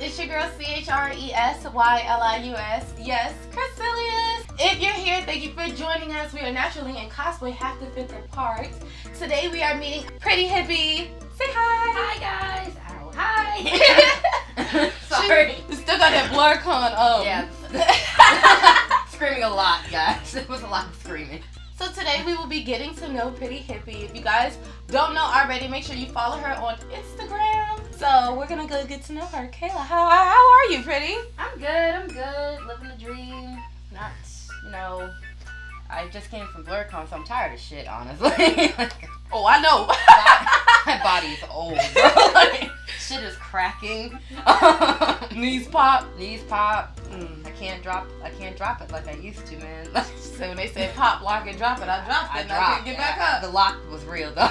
It's your girl Chresylius. Yes, Chresylius. If you're here, thank you for joining us. We are naturally in cosplay, have to fit the part. Today we are meeting PrettyHippie. Say hi. Hi guys. Ow. Hi. Sorry. She still got that BlurCon. Yeah. Screaming a lot, guys. It was a lot of screaming. So today we will be getting to know PrettyHippie. If you guys don't know already, make sure you follow her on Instagram. So we're gonna go get to know her. Kayla, how are you, Pretty? I'm good, living the dream. Not, I just came from BlurCon, so I'm tired of shit, honestly. Oh, I know. My body's old, bro. Shit is cracking. Knees pop. I can't drop it like I used to, man. So when they said pop, lock, and drop it, I dropped it and I couldn't get back up. The lock was real, though.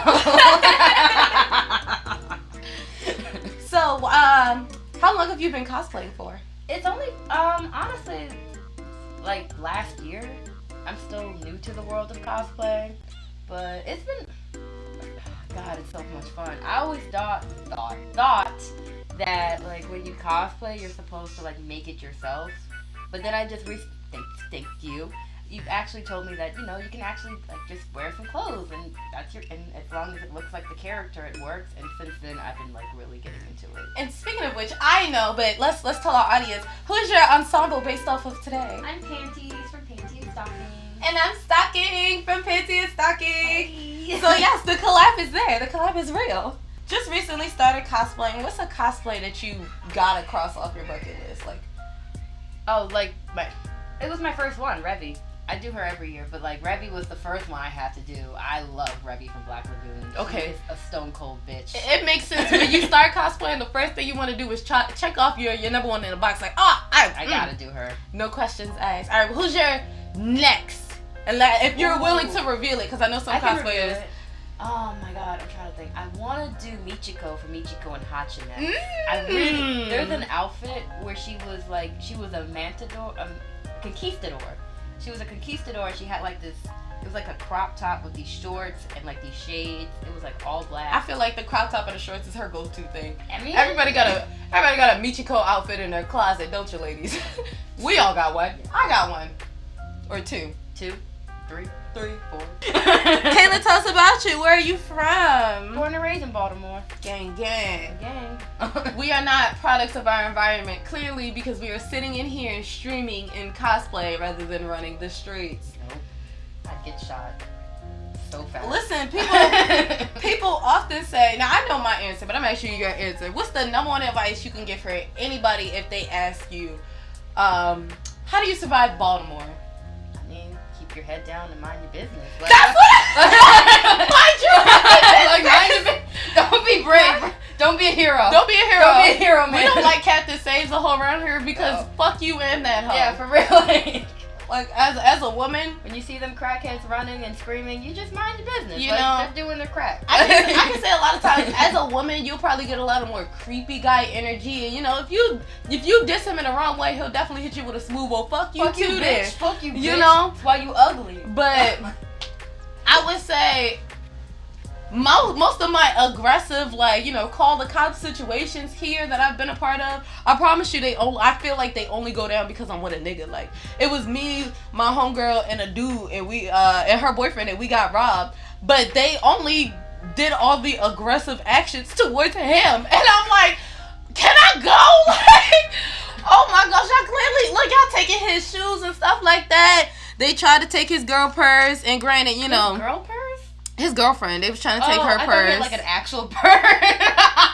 So, how long have you been cosplaying for? It's only, honestly, like last year. I'm still new to the world of cosplay, but it's been, God, it's so much fun. I always thought that, like, when you cosplay, you're supposed to, like, make it yourself. But then I just thank you. You've actually told me that, you can actually, like, just wear some clothes, and and as long as it looks like the character, it works. And since then, I've been, like, really getting into it. And speaking of which, I know, but let's tell our audience, who is your ensemble based off of today? I'm Panties from Panty and Stocking. And I'm Stocking from Panty and Stocking. Hey. So yes, the collab is there. The collab is real. Just recently started cosplaying. What's a cosplay that you gotta cross off your bucket list? Like, it was my first one, Revy. I do her every year, but like Revy was the first one I had to do. I love Revy from Black Lagoon. Okay. She is a stone cold bitch. It makes sense when you start cosplaying. The first thing you want to do is check off your number one in the box. Like, I gotta do her. No questions asked. All right, well, who's your next? And if you're willing to reveal it, because I know some cosplayers. Oh my God, I'm trying to think. I want to do Michiko from Michiko and Hachinet. There's an outfit where she was a conquistador. She was a conquistador. And she had like this. It was like a crop top with these shorts and like these shades. It was like all black. I feel like the crop top and the shorts is her go-to thing. I mean, everybody got a Michiko outfit in their closet, don't you, ladies? We all got one. I got one, or two. 2, 3, 4. Kayla, tell us about you. Where are you from? Born and raised in Baltimore. Gang. We are not products of our environment, clearly, because we are sitting in here and streaming in cosplay rather than running the streets. Nope. I'd get shot so fast. Listen, people often say, now I know my answer, but I'm asking you your answer. What's the number one advice you can give for anybody if they ask you, how do you survive Baltimore? Keep your head down and mind your business. Like, that's what mind your business. Don't be brave. Don't be a hero. Don't be a hero, man. We don't like Captain Saves a hoe around here because fuck you and that hoe. Yeah, for real. Like as a woman, when you see them crackheads running and screaming, you just mind your business. They're doing their crack. I can say a lot of times, as a woman, you'll probably get a lot of more creepy guy energy, and if you diss him in the wrong way, he'll definitely hit you with a smooth, well, fuck you too, bitch. Fuck you, bitch. That's why you ugly. But I would say most of my aggressive, call the cops situations here that I've been a part of, I promise you, I feel like they only go down because I'm with a nigga. Like, it was me, my homegirl, and a dude, and we and her boyfriend, and we got robbed. But they only did all the aggressive actions towards him, and I'm like, can I go? Like, oh my gosh, y'all clearly y'all taking his shoes and stuff like that. They tried to take his girl purse, and granted, His girl purse? His girlfriend. They was trying to take her I purse. thought like an actual purse.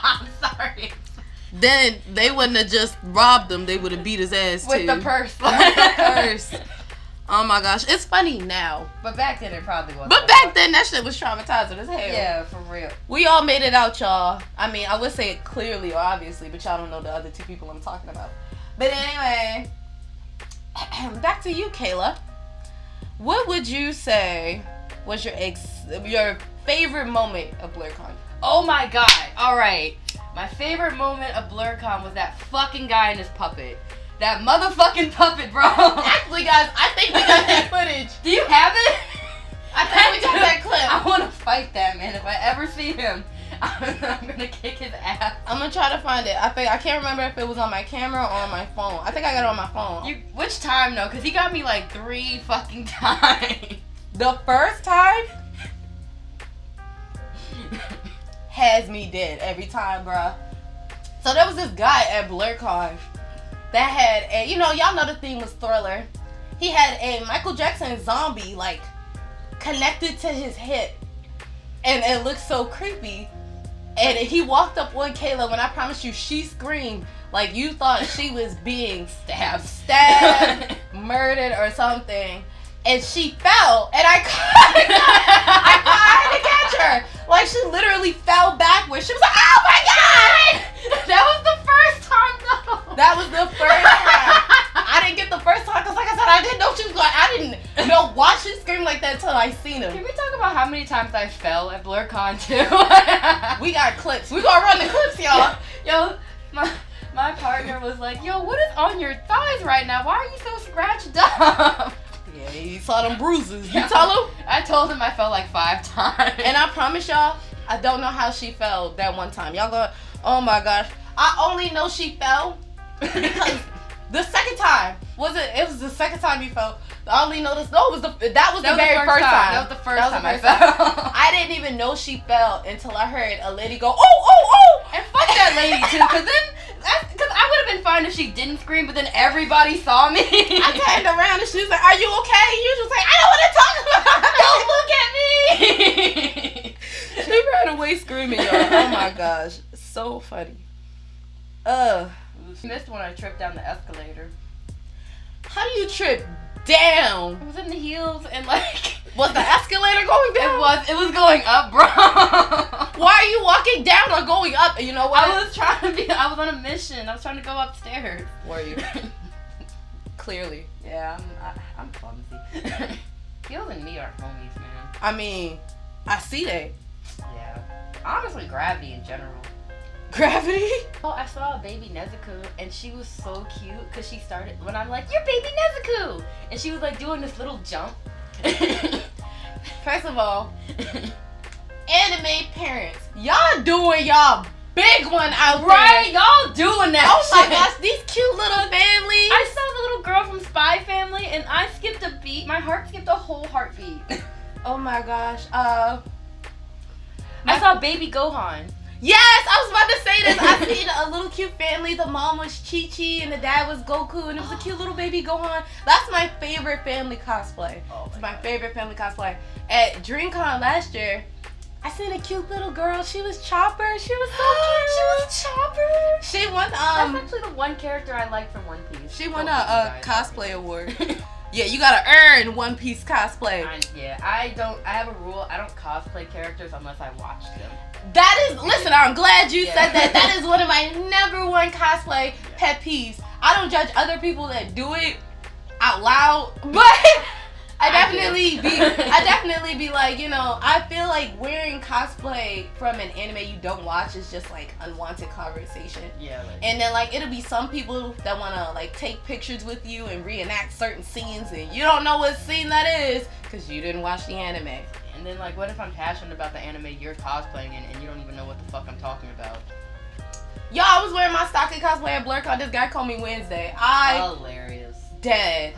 I'm sorry. Then they wouldn't have just robbed him. They would have beat his ass with too. The purse. With the purse. Oh my gosh, it's funny now. But back then it probably wasn't. But back then that shit was traumatizing as hell. Yeah, for real. We all made it out, y'all. I mean, I would say it clearly or obviously, but y'all don't know the other two people I'm talking about. But anyway, back to you, Kayla. What would you say was your favorite moment of BlurCon? Oh my God! All right, my favorite moment of BlurCon was that fucking guy and his puppet. That motherfucking puppet, bro. Actually, guys, I think we got that footage. Do you have it? I think we got that clip. I want to fight that man if I ever see him. I'm gonna kick his ass. I'm gonna try to find it. I can't remember if it was on my camera or on my phone. I think I got it on my phone. Which time though? Cause he got me like 3 fucking times. The first time has me dead every time, bruh. So there was this guy at BlurCon that had a, y'all know the theme was Thriller. He had a Michael Jackson zombie like connected to his hip, and it looked so creepy. And he walked up on Kayla when I promise you she screamed like you thought she was being stabbed, murdered or something. And she fell, and I tried to catch her. Like she literally fell backwards. She was like, "Oh my god!" That was the first time though. That was the first time. I didn't get the first time because, like I said, I didn't know she was going. I didn't watch her scream like that until I seen him. Can we talk about how many times I fell at BlurCon too? We got clips. We gonna run the clips, y'all. Yo, my partner was like, "Yo, what is on your thighs right now? Why are you so scratched up?" Yeah, he saw them bruises. You tell him? I told him I fell like 5 times. And I promise y'all, I don't know how she fell that one time. Y'all go, oh my gosh. I only know she fell because the second time, it was the second time you fell. I only noticed, that was the very first time. That was the first time I fell. I didn't even know she fell until I heard a lady go, oh! And fuck that lady too, because I would have been fine if she didn't scream, but then everybody saw me. I turned around and she was like, are you okay? You was like, I don't want to talk about it. Don't look at me. She ran away screaming, y'all. Oh my gosh. So funny. Missed when I tripped down the escalator. How do you trip down? I was in the heels and like... Was the escalator going down? It was going up, bro. Why are you walking down or going up? You know what? I was on a mission. I was trying to go upstairs. Were you? Clearly. Yeah, I'm clumsy. Heels and me are homies, man. I mean, I see that. Yeah. Honestly, gravity in general. Gravity? Oh, I saw a baby Nezuko, and she was so cute, because she started, when I'm like, you're baby Nezuko! And she was like doing this little jump. First of all, anime parents, y'all doing y'all big one out there. Right? Y'all doing that Oh my shit. gosh, these cute little families. I saw the little girl from Spy Family, and I skipped a beat. My heart skipped a whole heartbeat. Oh my gosh. I saw baby Gohan. Yes, I was about to say this. I seen a little cute family. The mom was Chi-Chi and the dad was Goku, and it was a cute little baby Gohan. That's my favorite family cosplay. It's my favorite family cosplay. At DreamCon last year, I seen a cute little girl. She was Chopper. She was so cute. She was Chopper. She won That's actually the one character I like from One Piece. she won a cosplay award. Yeah, you gotta earn One Piece cosplay. I have a rule. I don't cosplay characters unless I watch them. Listen, I'm glad you said that. That is one of my #1 cosplay pet peeves. I don't judge other people that do it out loud, but I definitely be like, I feel like wearing cosplay from an anime you don't watch is just like unwanted conversation. Yeah. And then like it'll be some people that wanna like take pictures with you and reenact certain scenes, and you don't know what scene that is because you didn't watch the anime. And then like, what if I'm passionate about the anime you're cosplaying in and you don't even know what the fuck I'm talking about? Yo, I was wearing my stocking cosplay at BlurCon. This guy called me Wednesday. Hilarious. Dead.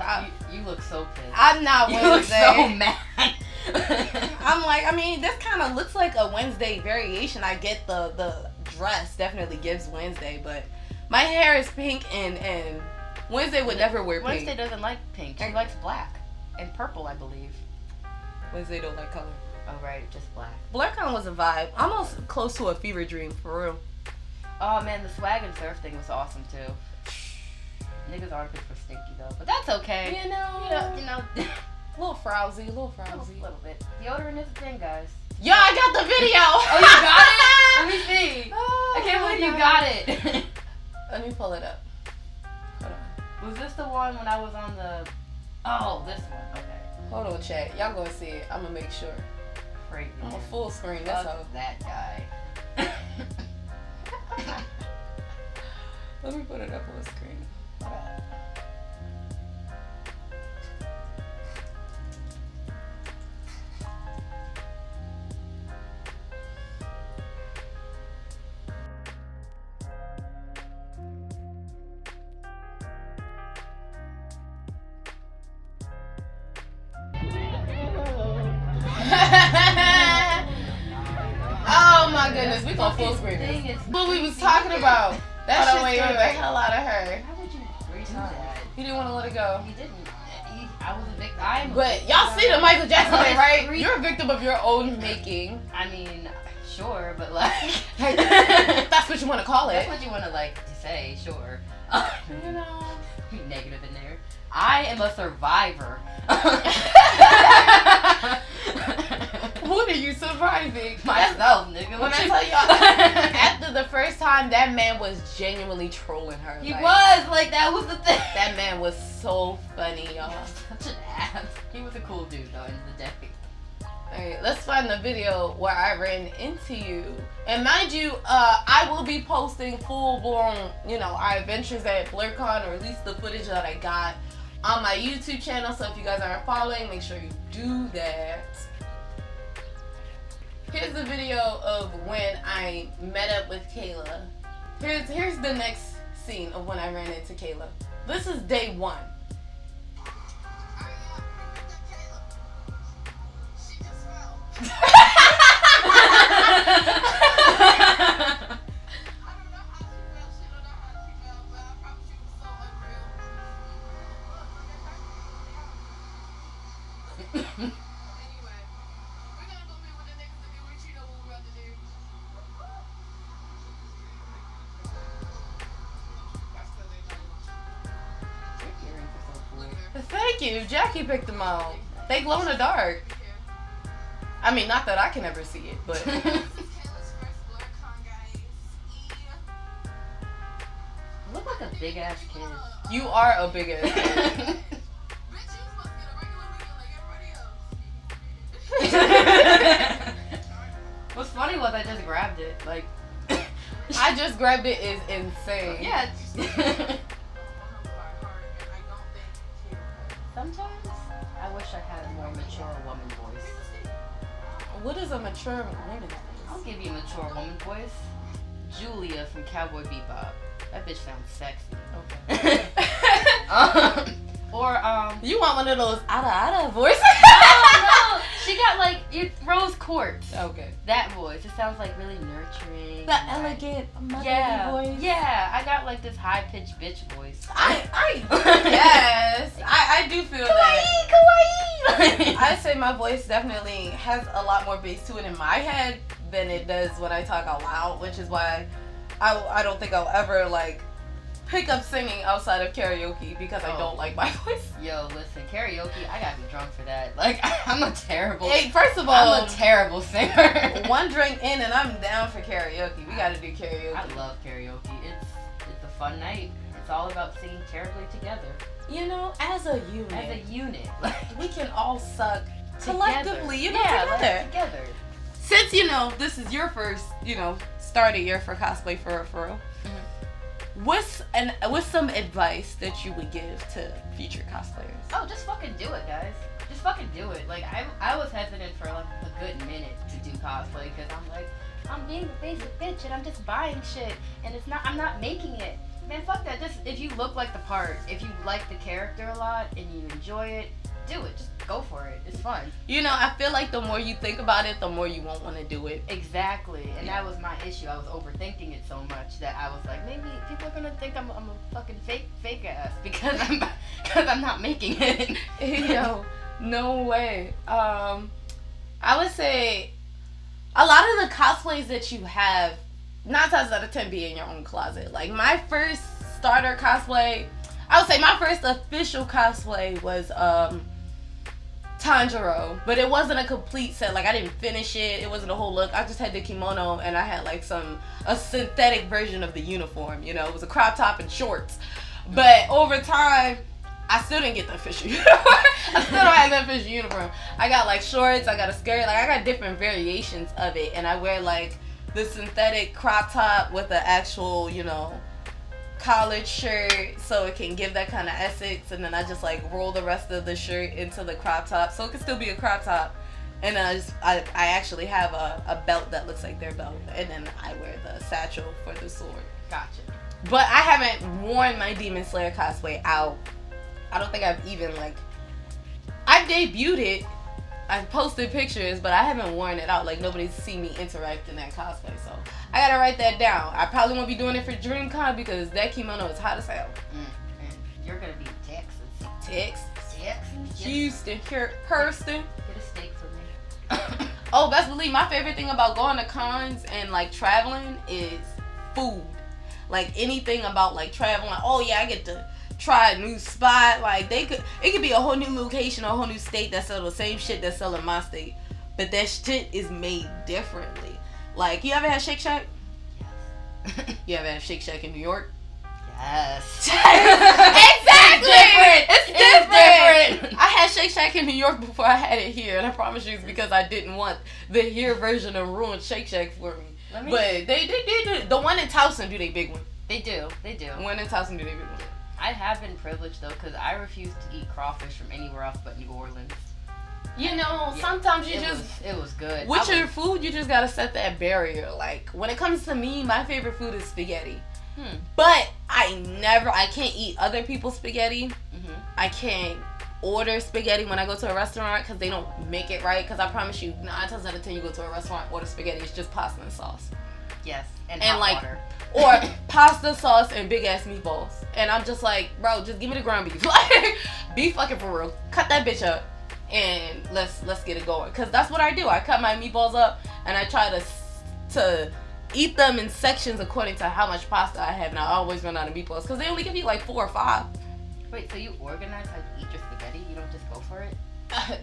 You look so pissed. I'm not Wednesday. You look so mad. I'm like, I mean, this kind of looks like a Wednesday variation. I get the dress definitely gives Wednesday, but my hair is pink and Wednesday would never wear pink. Wednesday doesn't like pink. She likes black and purple, I believe. Wednesday don't like color. Oh right, just black. BlurCon was a vibe. Almost close to a fever dream, for real. Oh man, the swag and surf thing was awesome too. Niggas' armpits were stinky though, but that's okay. You know. A little frowsy. little bit. Deodorant is a thing, guys. Yo, I got the video. Oh, you got it? Let me see. Oh, I can't believe you got it. Let me pull it up. Hold on. Was this the one when I was on the? Oh, this one. Okay. Hold on, chat. Y'all gonna see it. I'm gonna make sure. Crazy. I'm a full screen. That's all. That guy. Let me put it up on the screen. Hold on. my goodness, we gonna full screen Thing this. is- What we was talking about. That Hold shit's on, wait, good. the hell out of her. How would you do that? You didn't want to let it go. You didn't. I was a victim. But y'all see the Michael Jackson thing, right? Three- You're a victim of your own making. I mean, sure, but like That's what you want to call it. that's what you want to like to say, sure. You know. Be negative in there. I am a survivor. What are you surviving? Myself, nigga. When I tell y'all, after the first time, that man was genuinely trolling her. He like, was like that was the thing. That man was so funny, y'all. Such an ass. He was a cool dude though, end of the day. Alright, let's find the video where I ran into you. And mind you, I will be posting full-blown, our adventures at BlurCon, or at least the footage that I got on my YouTube channel. So if you guys aren't following, make sure you do that. Here's the video of when I met up with Kayla. Here's the next scene of when I ran into Kayla. This is day 1. Thank you. Jackie picked them out. They glow in the dark. I mean, not that I can ever see it, but... Look like a big ass kid. You are a big ass kid. What's funny was I just grabbed it. Like, I just grabbed it is insane. yeah. Sometimes I wish I had a more mature woman voice. What is a mature woman? I'll give you a mature woman voice. Julia from Cowboy Bebop. That bitch sounds sexy. Okay. Or You want one of those ada voices? no, she got like rose quartz. Okay. That voice. It sounds like really nurturing. The elegant motherly voice. Yeah, I got like this high pitched bitch voice. Yes, I do feel that. Kawaii. I say my voice definitely has a lot more bass to it in my head than it does when I talk out loud, which is why I don't think I'll ever like pick up singing outside of karaoke because I don't like my voice. Yo, listen, karaoke, I gotta be drunk for that. Like, I'm a terrible. Hey, first of all, I'm a terrible singer. one drink in and I'm down for karaoke. We gotta do karaoke. I love karaoke. It's a fun night. It's all about singing terribly together. As a unit. As a unit. We can all suck Together. collectively, yeah, together. like, together. Since, this is your first, start of year for cosplay for real. Mm-hmm. What's some advice that you would give to future cosplayers? Oh, just fucking do it, guys. Just fucking do it. Like, I was hesitant for like a good minute to do cosplay because I'm like, I'm being the basic bitch and I'm just buying shit and I'm not making it. Man, fuck that. Just, if you look like the part, if you like the character a lot and you enjoy it, do it. Just go for it. It's fun. I feel like the more you think about it, the more you won't want to do it. Exactly. And that was my issue. I was overthinking it so much that I was like, maybe people are gonna think I'm a fucking fake ass because I'm not making it. Yo, no way. I would say a lot of the cosplays that you have, 9 times out of 10 be in your own closet. Like my first starter cosplay, I would say my first official cosplay was Tanjiro, but it wasn't a complete set. Like I didn't finish it. It wasn't a whole look. I just had the kimono and I had like a synthetic version of the uniform. It was a crop top and shorts. But over time, I still didn't get the official uniform. I still don't have the official uniform. I got like shorts. I got a skirt. Like I got different variations of it, and I wear like the synthetic crop top with the actual, collared shirt so it can give that kind of essence, and then I just like roll the rest of the shirt into the crop top so it can still be a crop top, and then I actually have a belt that looks like their belt, and then I wear the satchel for the sword. Gotcha. But I haven't worn my Demon Slayer cosplay out. I don't think I've even I debuted it I posted pictures, but I haven't worn it out. Like, nobody's seen me interact in that cosplay, so I gotta write that down. I probably won't be doing it for DreamCon because that kimono is hot as hell. And you're gonna be in Texas. Texas. Houston. Kirsten. Get a steak for me. Oh, best believe my favorite thing about going to cons and like traveling is food. Like anything about like traveling. Oh yeah, I get to try a new spot. Like it could be a whole new location, a whole new state that sell the same shit that sell in my state, but that shit is made differently. Like, you ever had Shake Shack? Yes. You ever had Shake Shack in New York? Yes. Exactly. It's different. I had Shake Shack in New York before I had it here, and I promise you it's because I didn't want the here version of ruined Shake Shack for me. But they do. The one in Towson do they big one. They do. The one in Towson do they big one. I have been privileged though, because I refuse to eat crawfish from anywhere else but New Orleans. You know, sometimes it was good. With your food, you just gotta set that barrier. Like, when it comes to me, my favorite food is spaghetti. But I can't eat other people's spaghetti. Mm-hmm. I can't order spaghetti when I go to a restaurant because they don't make it right. Because I promise you, 9 times out of 10, you go to a restaurant, order spaghetti, it's just pasta and sauce. Yes, and hot like, water. Or pasta, sauce, and big ass meatballs. And I'm just like, bro, just give me the ground beef. Like, be fucking for real. Cut that bitch up, and let's get it going. Cause that's what I do. I cut my meatballs up, and I try to eat them in sections according to how much pasta I have. And I always run out of meatballs, cause they only give you like 4 or 5. Wait, so you organize how you eat your spaghetti? You don't just go for it?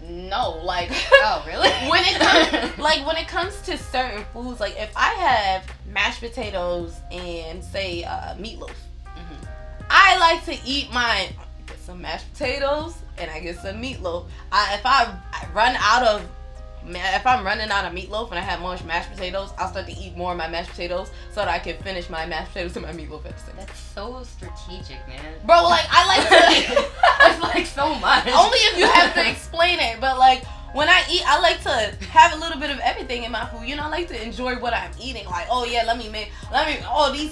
No, like. Oh, really? when it comes to certain foods, like if I have mashed potatoes and say meatloaf, I like to eat mine. Get some mashed potatoes and I get some meatloaf. If I'm running out of meatloaf and I have more mashed potatoes, I'll start to eat more of my mashed potatoes so that I can finish my mashed potatoes and my meatloaf at the same time. That's so strategic, man. Bro, like, I like to... That's like so much. Only if you have to explain it, but like, when I eat, I like to have a little bit of everything in my food. You know, I like to enjoy what I'm eating. Like, oh yeah,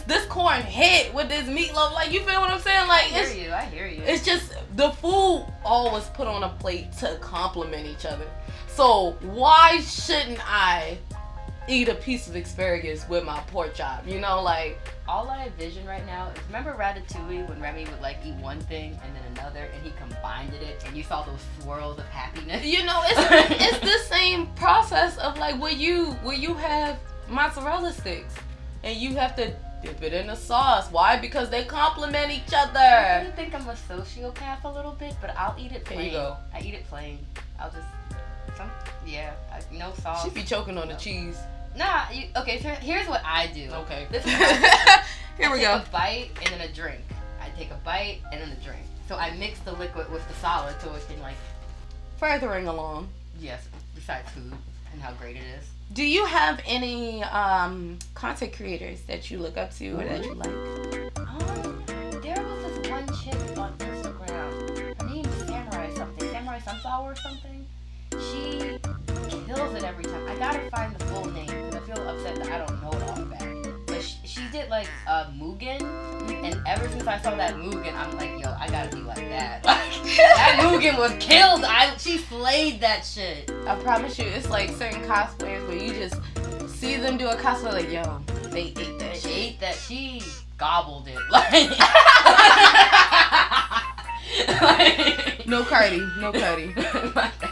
this corn hit with this meatloaf. Like, you feel what I'm saying? Like, I hear you. It's just, the food always put on a plate to complement each other. So why shouldn't I eat a piece of asparagus with my pork chop? You know, like, all I envision right now is, remember Ratatouille when Remy would like eat one thing and then another and he combined it and you saw those swirls of happiness? You know, it's the same process of like where you have mozzarella sticks and you have to dip it in the sauce. Why? Because they complement each other. I think I'm a sociopath a little bit, but I'll eat it plain. There you go. I eat it plain. I'll just no sauce. She be choking on the cheese. Nah, okay, so here's what I do. Okay. This is what I do. Here we go. I take a bite and then a drink. I take a bite and then a drink. So I mix the liquid with the solid so it can like... Furthering along. Yes, besides food and how great it is. Do you have any content creators that you look up to or that you like? There was this one chick on Instagram. Her name is Samurai Sunflower or something. She kills it every time. I gotta find the full name because I feel upset that I don't know it off back. But she did like a Mugen, and ever since I saw that Mugen, I'm like, yo, I gotta be like that. Like, that Mugen was killed. She slayed that shit. I promise you, it's like certain cosplayers where you just see them do a cosplay like, yo, they ate that. She ate that. She gobbled it. Like, no Cardi. My bad.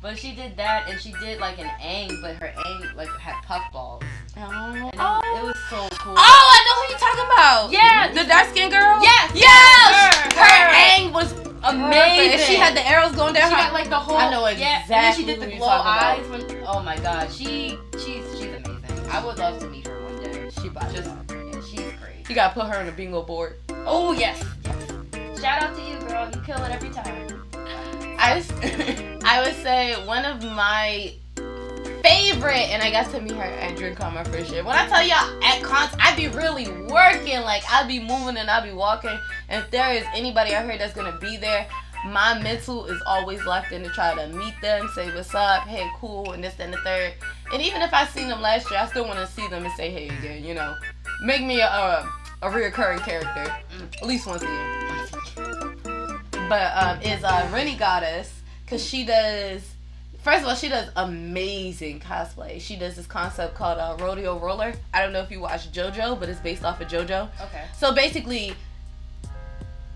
But she did that, and she did like an Aang, but her Aang like had puffballs. It was so cool. Oh, I know who you're talking about. Yeah, the dark skinned girl. Yes. Her Aang was amazing. And she had the arrows going down. She got like the whole. I know exactly. And then she did the glow eyes. Oh my god, she's amazing. I would love to meet her one day. She's great. You gotta put her on a bingo board. Oh yes. Shout out to you, girl. You kill it every time. I would say one of my favorite, and I got to meet her at DreamCon my first year. When I tell y'all at cons, I be really working. Like, I be moving and I be walking. And if there is anybody out here that's gonna be there, my mental is always locked in to try to meet them, say what's up, hey, cool, and this, and the third. And even if I seen them last year, I still want to see them and say hey again. You know, make me a reoccurring character at least once a year. But is Rennie Goddess, because she does First of all, she does amazing cosplay. She does this concept called Rodeo Roller. I don't know if you watch JoJo, but it's based off of JoJo. Okay. So basically,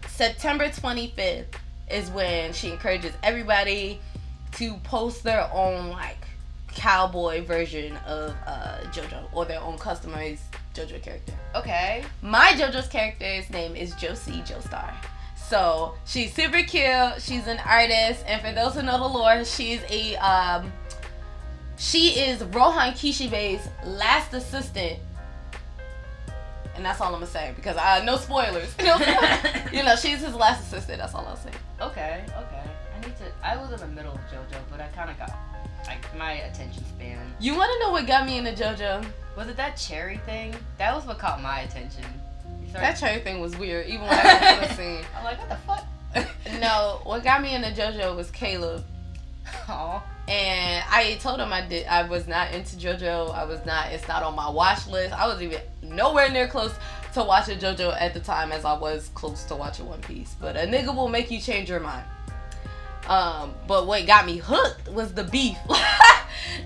September 25th is when she encourages everybody to post their own, like, cowboy version of JoJo, or their own customized JoJo character. Okay. My JoJo's character's name is Josie Joestar. So she's super cute. She's an artist, and for those who know the lore, she is Rohan Kishibe's last assistant, and that's all I'm gonna say because no spoilers. You know, she's his last assistant. That's all I'll say. Okay. I was in the middle of JoJo, but I kind of got like my attention span. You want to know what got me into JoJo? Was it that cherry thing? That was what caught my attention. That cherry thing was weird, even when I got to the scene. I'm like, what the fuck? No, what got me into JoJo was Caleb. Aw. And I told him I was not into JoJo. It's not on my watch list. I was even nowhere near close to watching JoJo at the time as I was close to watching One Piece. But a nigga will make you change your mind. But what got me hooked was the beef.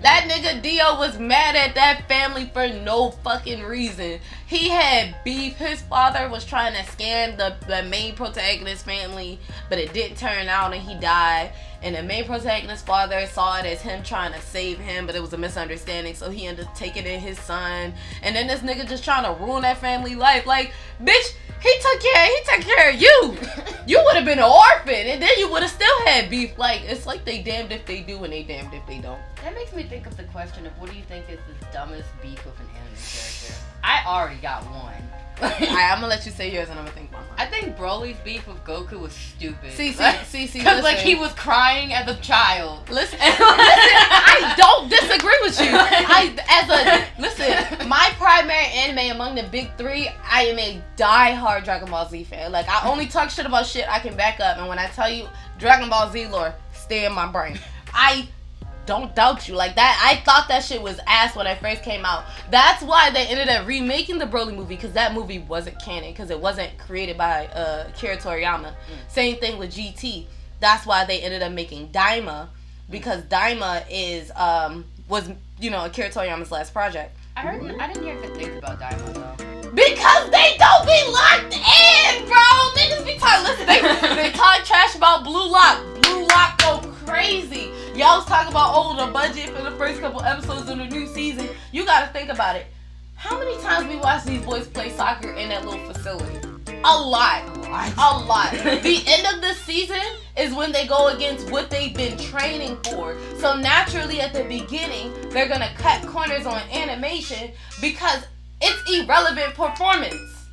That nigga Dio was mad at that family for no fucking reason. He had beef. His father was trying to scam the main protagonist family, but it didn't turn out and he died. And the main protagonist's father saw it as him trying to save him, but it was a misunderstanding, so he ended up taking in his son. And then this nigga just trying to ruin that family life. Like, bitch, he took care of you. You would have been an orphan, and then you would have still had beef. Like, it's like they damned if they do and they damned if they don't. That makes me think of the question of what do you think is the dumbest beef with an anime character? I already got one. Alright, I'm gonna let you say yours and I'm gonna think about mine. I think Broly's beef with Goku was stupid. See, because like he was crying as a child. Listen, I don't disagree with you. My primary anime among the big three, I am a die-hard Dragon Ball Z fan. Like, I only talk shit about shit I can back up, and when I tell you Dragon Ball Z lore, stay in my brain. I don't doubt you. Like, that, I thought that shit was ass when it first came out. That's why they ended up remaking the Broly movie, because that movie wasn't canon, because it wasn't created by Akira Toriyama. Same thing with GT. That's why they ended up making Daima, because Daima was Akira Toriyama's last project. I didn't hear good things about Daima though. Because they don't be locked in, bro. Niggas be talking. Listen, they talk trash about Blue Lock. Blue Lock go crazy. Y'all was talking about the budget for the first couple episodes of the new season. You gotta think about it. How many times we watch these boys play soccer in that little facility? A lot. The end of the season is when they go against what they've been training for. So naturally at the beginning, they're gonna cut corners on animation because it's irrelevant performance.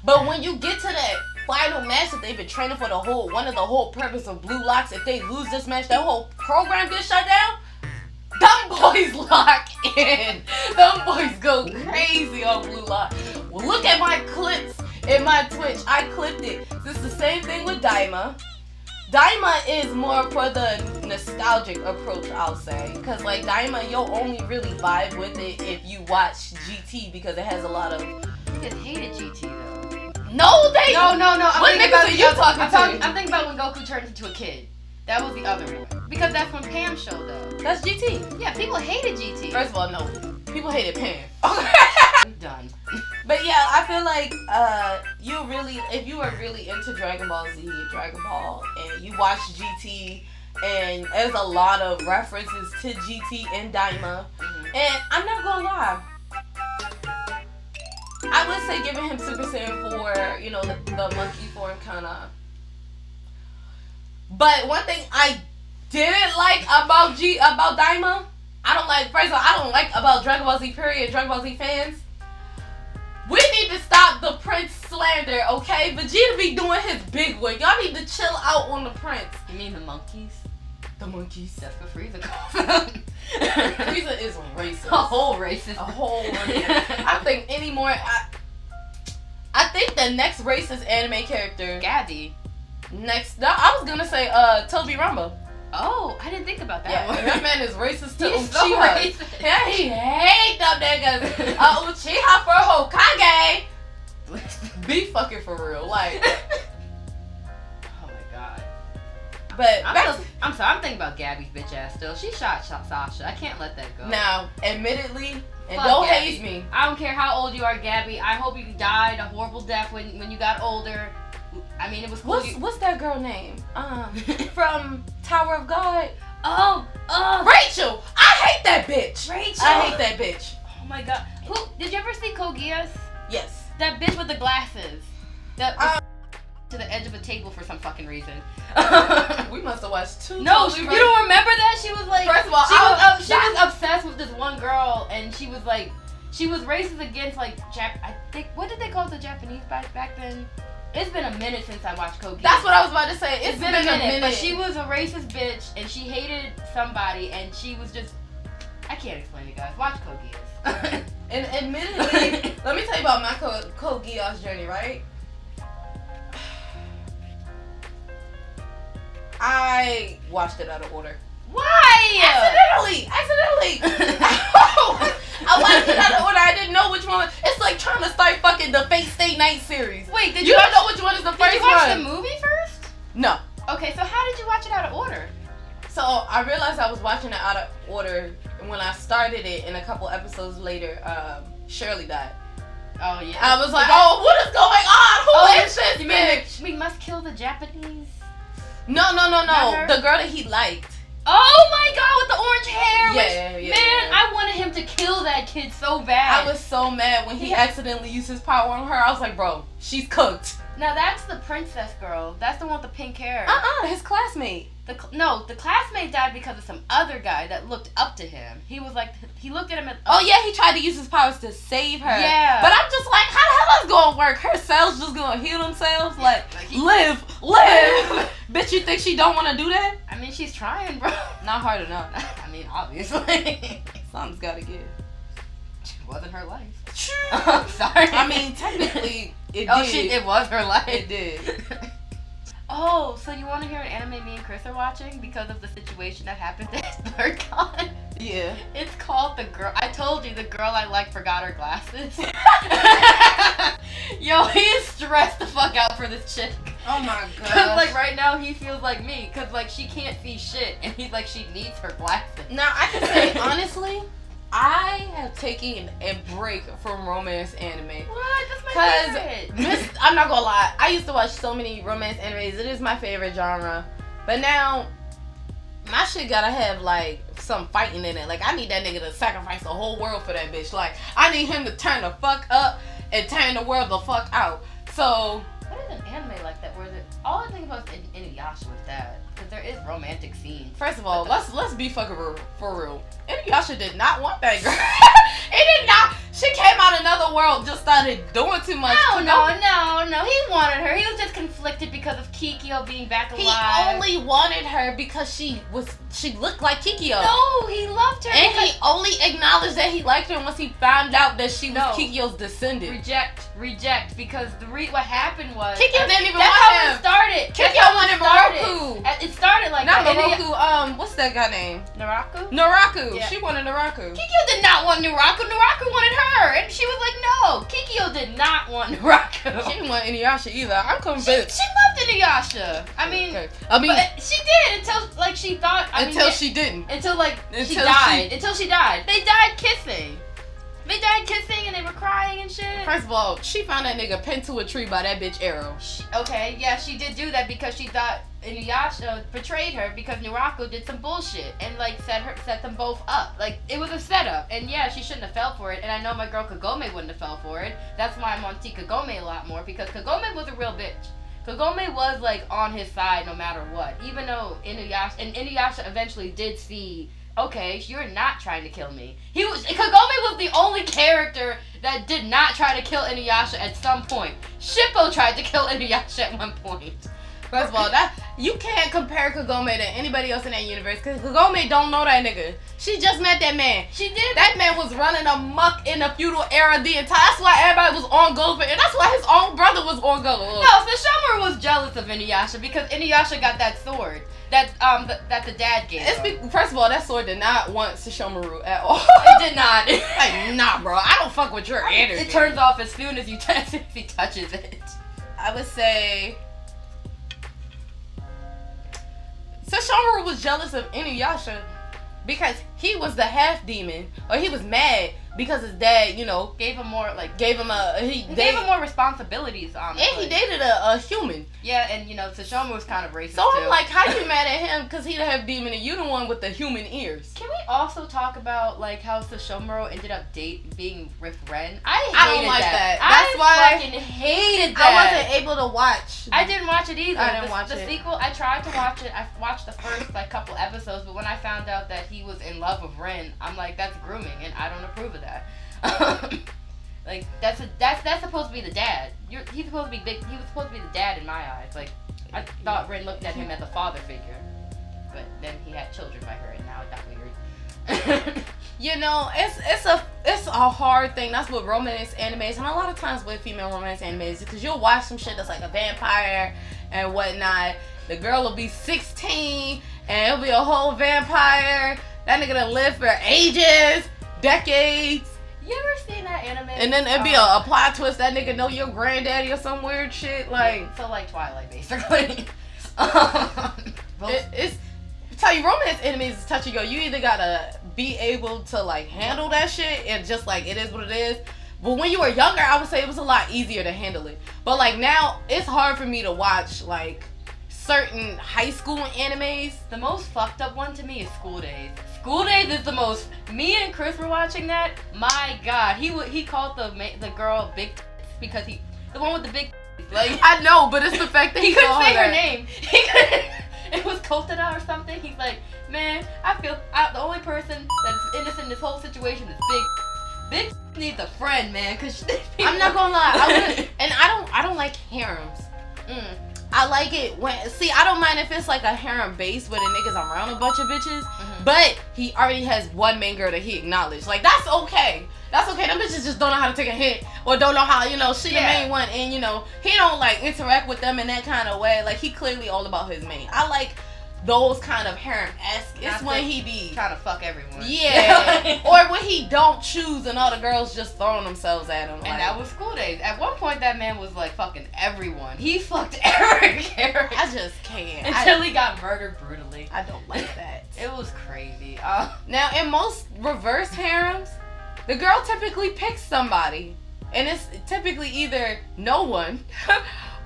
But when you get to that final match that they've been training for one of the whole purpose of Blue Locks, if they lose this match, that whole program gets shut down. Them boys lock in. Them boys go crazy on Blue Lock. Well, look at my clips in my Twitch. I clipped it. This is the same thing with Daima. Daima is more for the nostalgic approach, I'll say. Because, like, Daima, you'll only really vibe with it if you watch GT, because it has a lot of... Niggas hated GT, though. No, they... No. What niggas are you talking to? I'm thinking about when Goku turned into a kid. That was the other one. Because that's from Pam's show, though. That's GT. Yeah, people hated GT. First of all, no. People hated Pam. Done. But yeah, I feel like if you were really into Dragon Ball Z, Dragon Ball, and you watch GT, and there's a lot of references to GT and Daima, and I'm not gonna lie, I would say giving him Super Saiyan 4, the monkey form kinda. But one thing I didn't like about Daima, first of all, I don't like about Dragon Ball Z period, Dragon Ball Z fans. We need to stop the Prince slander, okay? Vegeta be doing his big one. Y'all need to chill out on the Prince. You mean the monkeys? The monkeys. That's what Frieza calls them. Frieza is racist. A whole racist. A whole racist. I think I think the next racist anime character. Gabby. I was gonna say Toby Rumbo. Oh, I didn't think about that one. That man is racist to He's Uchiha. so racist. Yeah, he hate them niggas. Uchiha for Hokage. Be fucking for real, like. Oh my god. But I'm sorry, I'm thinking about Gabby's bitch ass still. She shot Sasha. I can't let that go. Now, admittedly, and Fuck don't Gabby. haze me. I don't care how old you are, Gabby. I hope you died a horrible death when you got older. I mean, it was cool. What's that girl name? From Tower of God. Oh, Rachel. I hate that bitch. Rachel. I hate that bitch. Oh my god. Who did you ever see Kogias? Yes. That bitch with the glasses. That was to the edge of a table for some fucking reason. We must have watched two. No, you don't remember that? She was like, first of all, she was obsessed with this one girl, and she was racist against like I think, what did they call the Japanese back then? It's been a minute since I watched Kogi. That's what I was about to say. It's been a minute. But she was a racist bitch, and she hated somebody, and she was just, I can't explain it, guys. Watch Kogi. And admittedly, let me tell you about my Code Geass journey, right? I watched it out of order. Why? Accidentally. I watched it out of order. I didn't know which one. It's like trying to start fucking the Fate Stay Night series. Wait, did you don't know which one is the first one? Did you watch the movie first? No. Okay, so how did you watch it out of order? So I realized I was watching it out of order when I started it, and a couple episodes later, Shirley died. Oh yeah. I was like, oh, what is going on? Who is this? You mean we must kill the Japanese? No. Not her? The girl that he liked. Oh my god, with the orange hair! Yeah. Man, I wanted him to kill that kid so bad. I was so mad when he accidentally used his power on her. I was like, bro, she's cooked. Now that's the princess girl. That's the one with the pink hair. His classmate. The classmate died because of some other guy that looked up to him. He was like, he looked at him and... Oh yeah, he tried to use his powers to save her. Yeah. But I'm just like, how the hell that's gonna work? Her cells just gonna heal themselves? Like live. Bitch, you think she don't wanna do that? I mean, she's trying, bro. Not hard enough. I mean, obviously. Something's gotta give. It wasn't her life. I'm sorry. I mean, technically, it did. It was her life. It did. Oh, so you want to hear an anime me and Chris are watching because of the situation that happened at BlurCon? Yeah. It's called The Girl. I told you the girl I like forgot her glasses. Yo, he is stressed the fuck out for this chick. Oh my god. Cause like right now he feels like me, cause like she can't see shit, and he's like she needs her glasses. Now I can say honestly, I have taken a break from romance anime. What? That's my favorite. I'm not gonna lie, I used to watch so many romance animes. It is my favorite genre. But now, my shit gotta have like some fighting in it. Like I need that nigga to sacrifice the whole world for that bitch. Like I need him to turn the fuck up and turn the world the fuck out. So what is an anime like that where all I think about is Inuyasha with that, because there is romantic scenes. First of all, let's be fucking real, for real. Inuyasha did not want that girl. He did not. She came out another world, just started doing too much. No. He wanted her. He was just conflicted because of Kikyo being back alive. He only wanted her because she looked like Kikyo. No, he loved her. And he only acknowledged that he liked her once he found out that she was Kikyo's descendant. Reject, because what happened was Kikyo didn't even that's want how him. it started. Kikyo wanted Moroku. It started like not that. Moroku. What's that guy name? Naraku. Yeah. She wanted Naraku. Kikyo did not want Naraku. Naraku wanted her, and she was like, no. Kikyo did not want Naraku. She didn't want Inuyasha either. I'm convinced. She loved Inuyasha. I mean, but she did until like she thought. She didn't. Until she died. Until she died. They died kissing. And they were crying and shit. First of all, she found that nigga pinned to a tree by that bitch arrow. She did do that because she thought Inuyasha betrayed her because Naraku did some bullshit and like set them both up. Like it was a setup, and yeah, she shouldn't have fell for it. And I know my girl Kagome wouldn't have fell for it. That's why I'm on T Kagome a lot more, because Kagome was a real bitch. Kagome was like on his side no matter what, even though Inuyasha eventually did see, okay, you're not trying to kill me. Kagome was the only character that did not try to kill Inuyasha at some point. Shippo tried to kill Inuyasha at one point. First of all, you can't compare Kagome to anybody else in that universe, because Kagome don't know that nigga. She just met that man. She did. That man was running amok in the feudal era the entire. That's why everybody was on go for it. And that's why his own brother was on go. No, Sesshomaru was jealous of Inuyasha because Inuyasha got that sword that the dad gave him. First of all, that sword did not want Sesshomaru at all. It did not. Like, nah, bro. I don't fuck with your energy. It turns off as soon as he touches it. I would say Sesshomaru was jealous of Inuyasha because he was the half demon, or he was mad because his dad, gave him more gave him gave him more responsibilities, honestly. And he dated a human. Yeah, and Sesshomaru was kind of racist So too. I'm like, how you mad at him because he the half demon and you the one with the human ears? Can we also talk about how Sesshomaru ended up being with Ren? I don't like that. That's why I fucking hated that. I wasn't able to watch. I didn't watch it either. I didn't watch the it. sequel. I tried to watch it. I watched the first couple episodes, but when I found out that he was in love with Ren, I'm like, that's grooming, and I don't approve of that. That's supposed to be the dad. He's supposed to be big. He was supposed to be the dad in my eyes. I thought Ren looked at him as a father figure, but then he had children by her, and now it got weird. It's a hard thing. That's what romance animes, and a lot of times with female romance animes, because you'll watch some shit that's like a vampire and whatnot. The girl will be 16 and it'll be a whole vampire. That nigga done lived for ages, decades. You ever seen that anime? And then it'd be a plot twist. That nigga know your granddaddy or some weird shit. So Twilight, basically. It's tell you, romance enemies is touch and go. You either gotta be able to handle that shit and just it is what it is. But when you were younger, I would say it was a lot easier to handle it. But now it's hard for me to watch certain high school animes. The most fucked up one to me is School Days. School Days is the most. Me and Chris were watching that. My God, he called the girl big because the one with the big. I know, but it's the fact that he couldn't say her that. name. It was Kotana or something. He's like, man, I feel the only person that's innocent in this whole situation is big. Big needs a friend, man. Cause I'm not gonna lie, I don't like harems. I like it when I don't mind if it's a harem base where the niggas around a bunch of bitches, but he already has one main girl that he acknowledged. That's okay. That's okay. Them bitches just don't know how to take a hit or don't know how, she the main one, and he don't interact with them in that kind of way. He clearly all about his main. I like those kind of harem-esque. It's when he be trying to fuck everyone. Yeah. Or when he don't choose and all the girls just throwing themselves at him. And that was School Days. At one point, that man was fucking everyone. He fucked every character. I just can't. Until he got murdered brutally. I don't like that. It was crazy. Now, in most reverse harems, the girl typically picks somebody. And it's typically either no one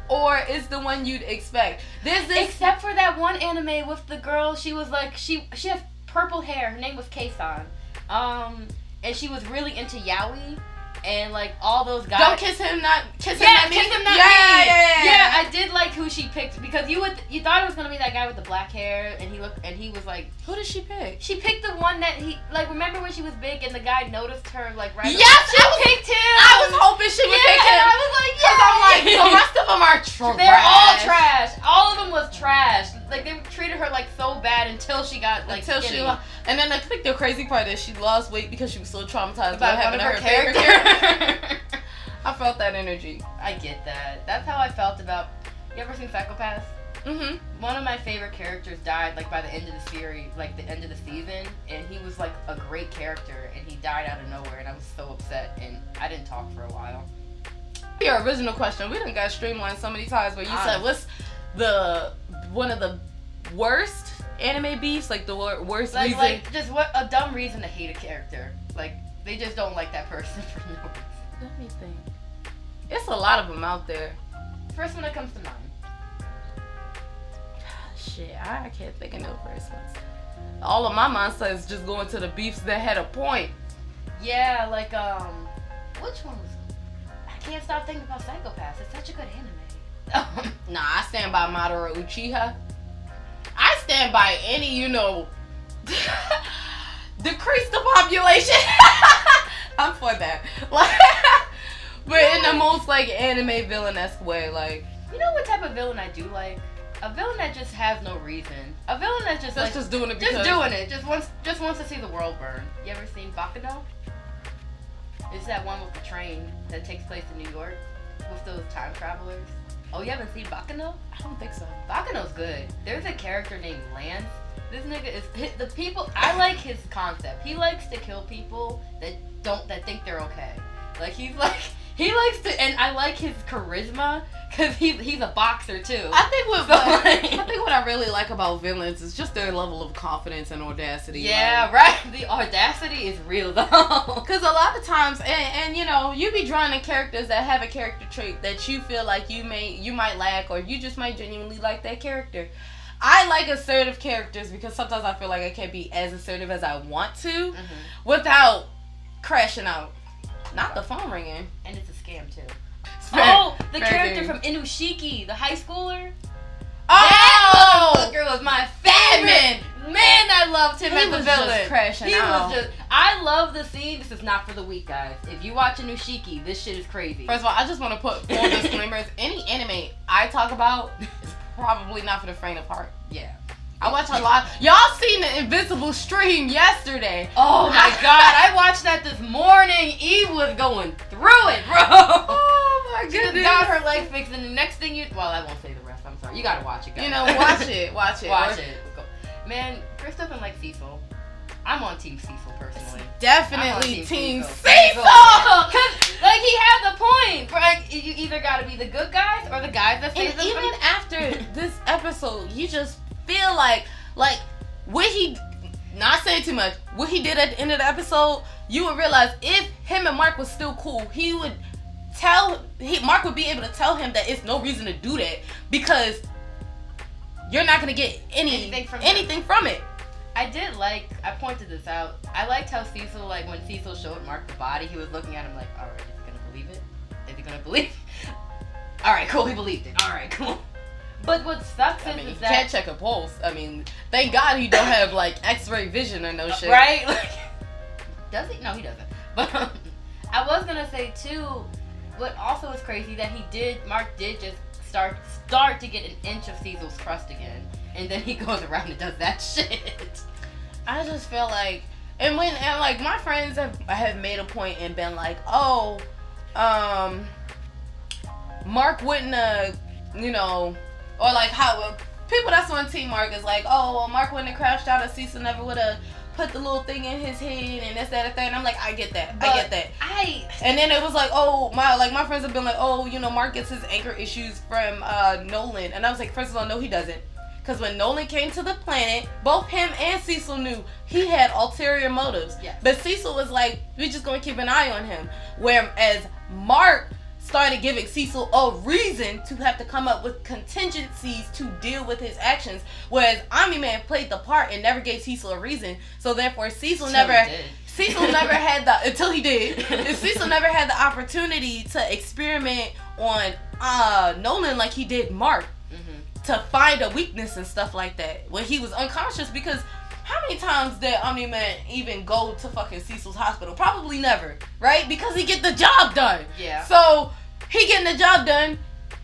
or it's the one you'd expect. Except for that one anime with the girl, she was she had purple hair. Her name was Kei-san. And she was really into yaoi. And all those guys. Don't kiss him, not kiss him. Yeah, kiss him, not me. Yeah. I did like who she picked because you thought it was gonna be that guy with the black hair, and he was who did she pick? She picked the one that he remember when she was big and the guy noticed her right. Yes, she picked him. I was hoping she would pick him. I was like, yeah. I'm the rest of them are trash. They're all trash. All of them was trash. They treated her so bad until she got until skinny. And then I think the crazy part is she lost weight because she was so traumatized about having one of her her favorite characters. I felt that energy. I get that. That's how I felt about. You ever seen Psychopaths? Mhm. One of my favorite characters died by the end of the series, the end of the season, and he was a great character, and he died out of nowhere, and I was so upset, and I didn't talk for a while. Your original question, we done got streamlined so many times where you said what's one of the worst anime beefs, the worst reason. Just what a dumb reason to hate a character. They just don't like that person for no reason. Let me think. It's a lot of them out there. First one that comes to mind. Shit, I can't think of no first ones. All of my mindset is just going to the beefs that had a point. Yeah, which one was? I can't stop thinking about Psychopaths. It's such a good anime. Nah, I stand by Madara Uchiha. I stand by any, decrease the population. I'm for that. But in the most anime villain-esque way, You know what type of villain I do like? A villain that just has no reason. A villain that just just doing it because just doing it. Just wants to see the world burn. You ever seen Baccano? It's that one with the train that takes place in New York with those time travelers. Oh, you haven't seen Baccano? I don't think so. Baccano's good. There's a character named Lance. This nigga is the people. I like his concept. He likes to kill people that think they're okay. He likes to, and I like his charisma because he's a boxer too. I think what I really like about villains is just their level of confidence and audacity. Yeah, like, right. The audacity is real though. Because a lot of times, and you know, you be drawing in characters that have a character trait that you feel like you might lack, or you just might genuinely like that character. I like assertive characters because sometimes I feel like I can't be as assertive as I want to without crashing out. Not the phone ringing. And it's a scam too. Fair, the fair character game. from Inushiki, the high schooler. Oh! That motherfucker was my favorite. Man, I loved him He as the was villain. just crashing He out. was just. I love the scene. This is not for the weak, guys. If you watch Inushiki, this shit is crazy. First of all, I just want to put full disclaimers. Any anime I talk about is probably not for the faint of heart. Yeah. I watch a lot. Y'all seen the Invincible stream yesterday. Oh my god, I watched that this morning. Eve was going through it, bro. Oh my She just goodness. got her leg fixed, and the next thing well, I won't say the rest. I'm sorry. You gotta watch it, guys. You know, watch it. Watch it. Watch it. Man, Chris doesn't like Cecil. I'm on Team Cecil personally. Definitely I'm on Team Cecil. Cecil. Cause like he had the point. Like you either gotta be the good guys or the guys that save And them even after this episode, you just feel like what he, not saying too much, what he did at the end of the episode, you would realize if him and Mark was still cool, Mark would be able to tell him that it's no reason to do that because you're not gonna get anything from it. I pointed this out. I liked how Cecil, like when Cecil showed Mark the body, he was looking at him like, alright, is he gonna believe it? Is he gonna believe it? Alright, cool, he believed it. Alright, cool. But what sucks I mean, is you that can't check a pulse. I mean, thank God he don't have like X-ray vision or no shit. right? Like, does he? No, he doesn't. But I was gonna say too, what also is crazy that Mark did just start to get an inch of Cecil's trust again, and then he goes around and does that shit. I just feel like, and like my friends have made a point and been like, oh, Mark wouldn't you know, or like how people that's on Team Mark is like, oh, well, Mark wouldn't have crashed out, or Cecil never would have put the little thing in his head and this, that, and that. And I'm like, I get that. And then it was like, oh, my friends have been like, oh, you know, Mark gets his anchor issues from Nolan. And I was like, first of all, no, he doesn't. Because when Nolan came to the planet, both him and Cecil knew he had ulterior motives. Yes. But Cecil was like, we're just going to keep an eye on him. Whereas Mark started giving Cecil a reason to have to come up with contingencies to deal with his actions. Whereas Omni-Man played the part and never gave Cecil a reason. So therefore, Cecil never had the, until he did. Cecil never had the opportunity to experiment on Nolan like he did Mark. To find a weakness and stuff like that when he was unconscious, because how many times did Omni-Man even go to fucking Cecil's hospital? Probably never, right? Because he get the job done. Yeah. So he getting the job done,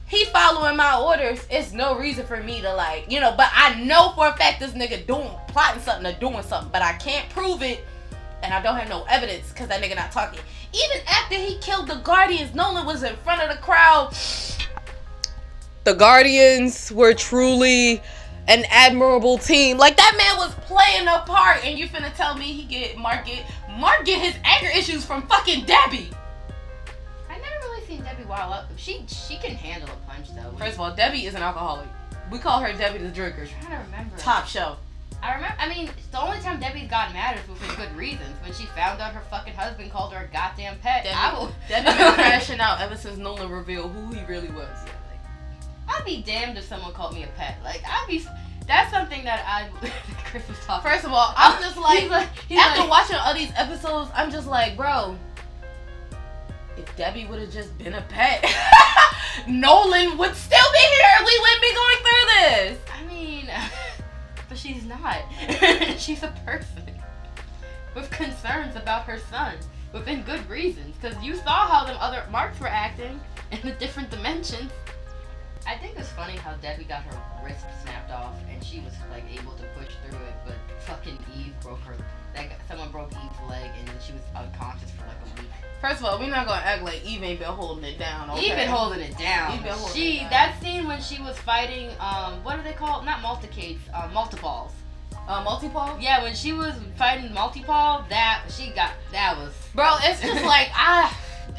he following my orders. It's no reason for me to like, you know, but I know for a fact this nigga plotting something or doing something, but I can't prove it and I don't have no evidence because that nigga not talking. Even after he killed the Guardians, Nolan was in front of the crowd. The Guardians were truly an admirable team. Like, that man was playing a part, and you finna tell me Mark get his anger issues from fucking Debbie. I never really seen Debbie wild up. She can handle a punch though. First of all, Debbie is an alcoholic. We call her Debbie the drinker. I'm trying to remember. Top shelf. I mean, the only time Debbie's gotten mad is for good reasons. When she found out her fucking husband called her a goddamn pet. Debbie been crashing out ever since Nolan revealed who he really was. Yeah, like, I'd be damned if someone called me a pet. Like, that's something that Chris was talking. First of all, I'm just like, he's after like, watching all these episodes, I'm just like, bro, if Debbie would have just been a pet, Nolan would still be here and we wouldn't be going through this. I mean, but she's not. She's a person with concerns about her son, within good reasons. Because you saw how them other Marks were acting in the different dimensions. I think it's funny how Debbie got her wrist snapped off and she was like able to push through it, but fucking Eve someone broke Eve's leg and then she was unconscious for like a week. First of all, we're not gonna act like Eve ain't been holding it down. Okay? Eve been holding it down. Eve been holding it down. That scene when she was fighting, what are they called? Not multicades, multipals. Multipole? Yeah, when she was fighting multipole, that was. Bro, it's just like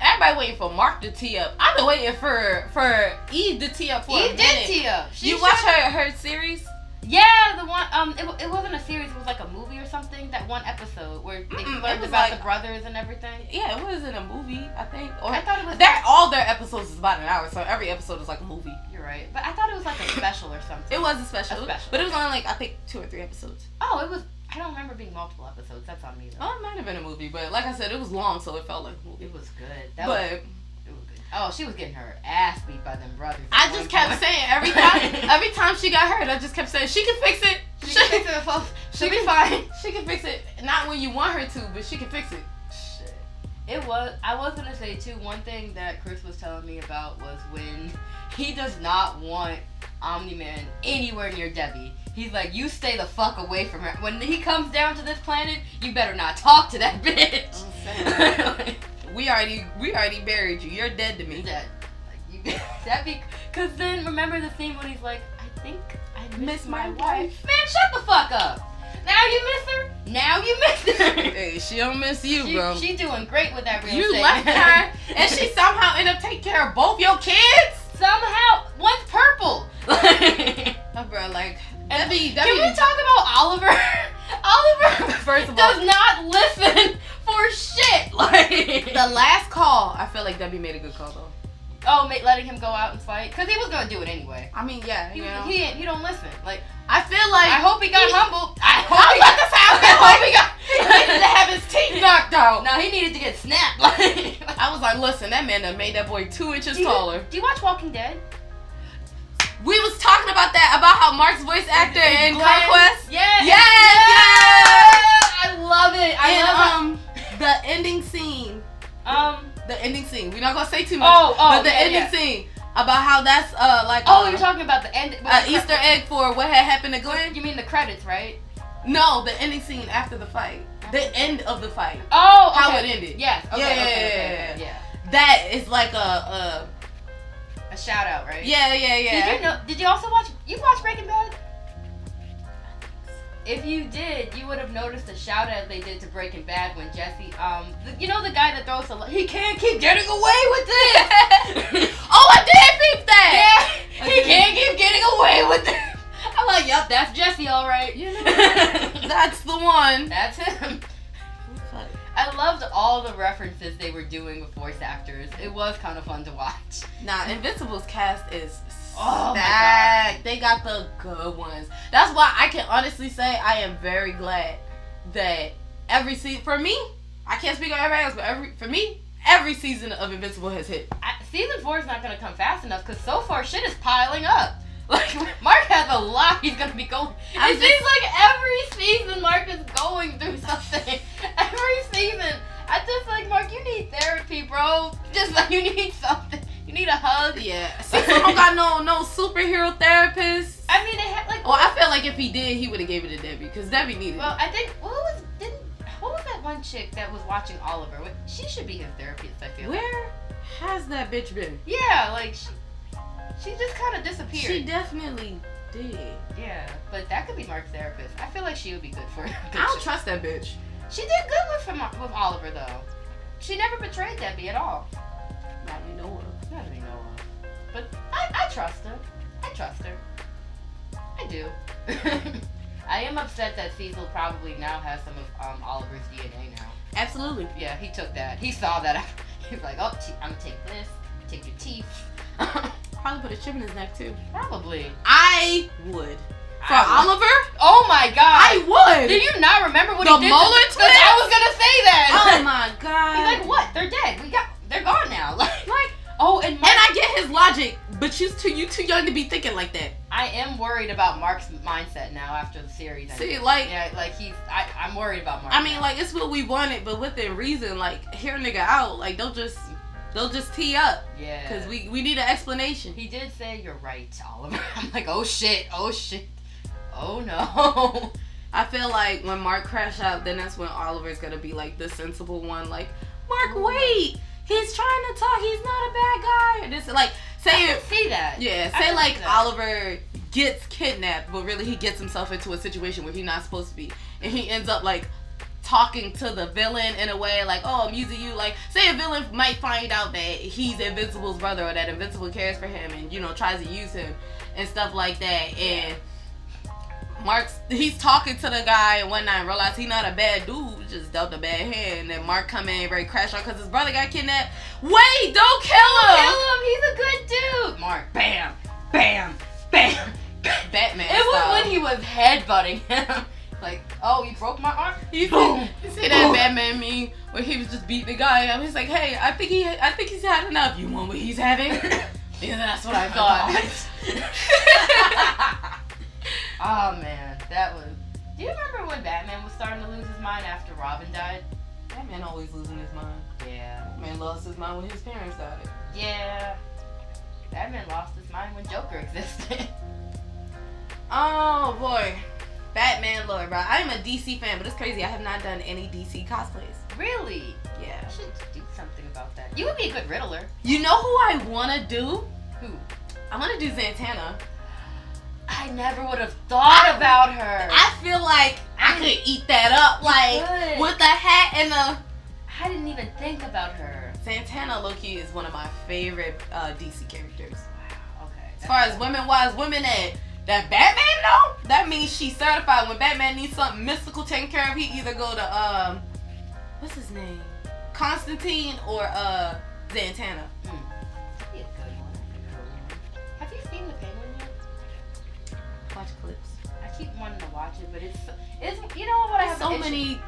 everybody everybody waiting for Mark to tee up. I've been waiting for Eve to tee up for a Eve minute. did tee up. You watch her series? Yeah, the one. It wasn't a series. It was like a movie or something. That one episode where they learned about the brothers and everything. Yeah, it was in a movie, I think. Or I thought it was. All their episodes is about an hour, so every episode is like a movie. You're right, but I thought it was like a special or something. It was a special. But it was only like I think 2 or 3 episodes. Oh, it was. I don't remember being multiple episodes. That's on me though. Oh, it might have been a movie, but like I said, it was long, so it felt like a movie. It was good. It was good. Oh, she was getting her ass beat by them brothers. I just kept saying every time she got hurt, I just kept saying she can fix it. She can fix it. She'll be fine. She can fix it. Not when you want her to, but she can fix it. Shit. I was gonna say too. One thing that Chris was telling me about was when he does not want Omni-Man anywhere near Debbie. He's like, you stay the fuck away from her. When he comes down to this planet, you better not talk to that bitch. We already buried you. You're dead to me. Dead. Like that'd be. Cause then remember the scene when he's like, I think I miss my wife. Man, shut the fuck up. Now you miss her. Now you miss her. Hey, she don't miss you, bro. She doing great with that real estate. You left her, and she somehow ended up taking care of both your kids. Somehow, one's purple. Oh, bro, like Debbie. Can we talk about Oliver? Oliver, first of all, does not listen for shit. Like the last call, I feel like Debbie made a good call though. Oh, letting him go out and fight, cause he was gonna do it anyway. I mean, yeah, he don't listen. Like I feel like I hope he got humbled. I hope he needed to have his teeth knocked out. No, he needed to get snapped. Like I was like, listen, that man done made that boy 2 inches taller. Do you watch Walking Dead? We was talking about that, about how Mark's voice actor in Conquest. Yes. I love it. I love the ending scene. The ending scene. We're not gonna say too much. But the ending scene about how that's like. You're talking about the end. Easter egg for what had happened to Glenn. You mean the credits, right? No, the ending scene after the fight. The end of the fight. Oh, okay. How it ended. Yes. Okay, yeah. That is like a shout out, right? Yeah. Did you also watch? You watched Breaking Bad? If you did, you would have noticed the shout out they did to Breaking Bad when Jesse, you know the guy that throws he can't keep getting away with this. Oh, I did peep that. Yeah, he can't keep getting away with this. I'm like, yup, that's Jesse, all right. You know, that's the one. That's him. I loved all the references they were doing with voice actors. It was kind of fun to watch. Nah, Invincible's cast is stacked. My God. They got the good ones. That's why I can honestly say I am very glad that every season, for me, I can't speak on everybody else, but every season of Invincible has hit. Season 4 is not going to come fast enough because so far shit is piling up. Like, Mark has a lot he's going to be going. It seems like every season Mark is going through something. Every season. I just like, Mark, you need therapy, bro. Just like, you need something. You need a hug. Yeah. Season don't got no superhero therapist. I mean, they had like... Well, I feel like if he did, he would have gave it to Debbie because Debbie needed it. Well, I think... What was that one chick that was watching Oliver? She should be his therapist, I feel like. Where has that bitch been? Yeah, like... She just kind of disappeared. She definitely did. Yeah, but that could be Mark's therapist. I feel like she would be good for it. I don't trust that bitch. She did good with Oliver, though. She never betrayed Debbie at all. Not we know of. Not we know of. But I trust her. I trust her. I do. I am upset that Cecil probably now has some of Oliver's DNA now. Absolutely. Yeah, he took that. He saw that. He was like, oh, I'm gonna take this. Take your teeth. Probably put a chip in his neck too. Probably. I would. For Oliver? Oh my God. I would. Do you not remember what the he did? Molar twins? I was gonna say that. Oh my God. He's like, what? They're dead. They're gone now. Like. Oh, and I get his logic, but you too young to be thinking like that. I am worried about Mark's mindset now after the series. See, like, yeah, like I'm worried about Mark. I mean, like, it's what we wanted, but within reason. Like, hear a nigga out. Like, they'll just tee up. Yeah. Because we need an explanation. He did say, you're right, Oliver. I'm like, oh shit. Oh no. I feel like when Mark crash out, then that's when Oliver's gonna be like the sensible one. Like, Mark, wait. He's trying to talk. He's not a bad guy. And this, like, say it. See that? Yeah. Say like Oliver gets kidnapped, but really he gets himself into a situation where he's not supposed to be, and he ends up like talking to the villain in a way like, oh, I'm using you. Like, say a villain might find out that he's Invincible's brother or that Invincible cares for him and, you know, tries to use him and stuff like that. And he's talking to the guy and whatnot and realize he's not a bad dude, just dealt a bad hand. And then Mark come in and very crash on because his brother got kidnapped. Wait, don't kill him! Kill him, he's a good dude! Mark, bam, bam, bam. Batman It was style. when he was headbutting him. Like, oh, you broke my arm? You Boom. see that Batman meme where he was just beating the guy up? He's like, hey, I think he's had enough. You want what he's having? Yeah, that's what I thought. Oh man, that was. Do you remember when Batman was starting to lose his mind after Robin died? Batman always losing his mind. Yeah. Batman lost his mind when his parents died. Yeah. Batman lost his mind when Joker existed. Oh boy. Batman lore, bro. I am a DC fan, but it's crazy. I have not done any DC cosplays. Really? Yeah. I should do something about that. You would be a good Riddler. You know who I want to do? Who? I want to do Zatanna. I never would have thought about her. I feel like I could eat that up, like could. with the hat and the. I didn't even think about her. Zatanna low-key is one of my favorite DC characters. Wow. Okay. As far as women-wise, women that Batman know, that means she's certified. When Batman needs something mystical taken care of, he either go to what's his name, Constantine or Zatanna. That'd be a good one. Have you seen the Penguin yet? Watch clips. I keep wanting to watch it, but it's you know what I have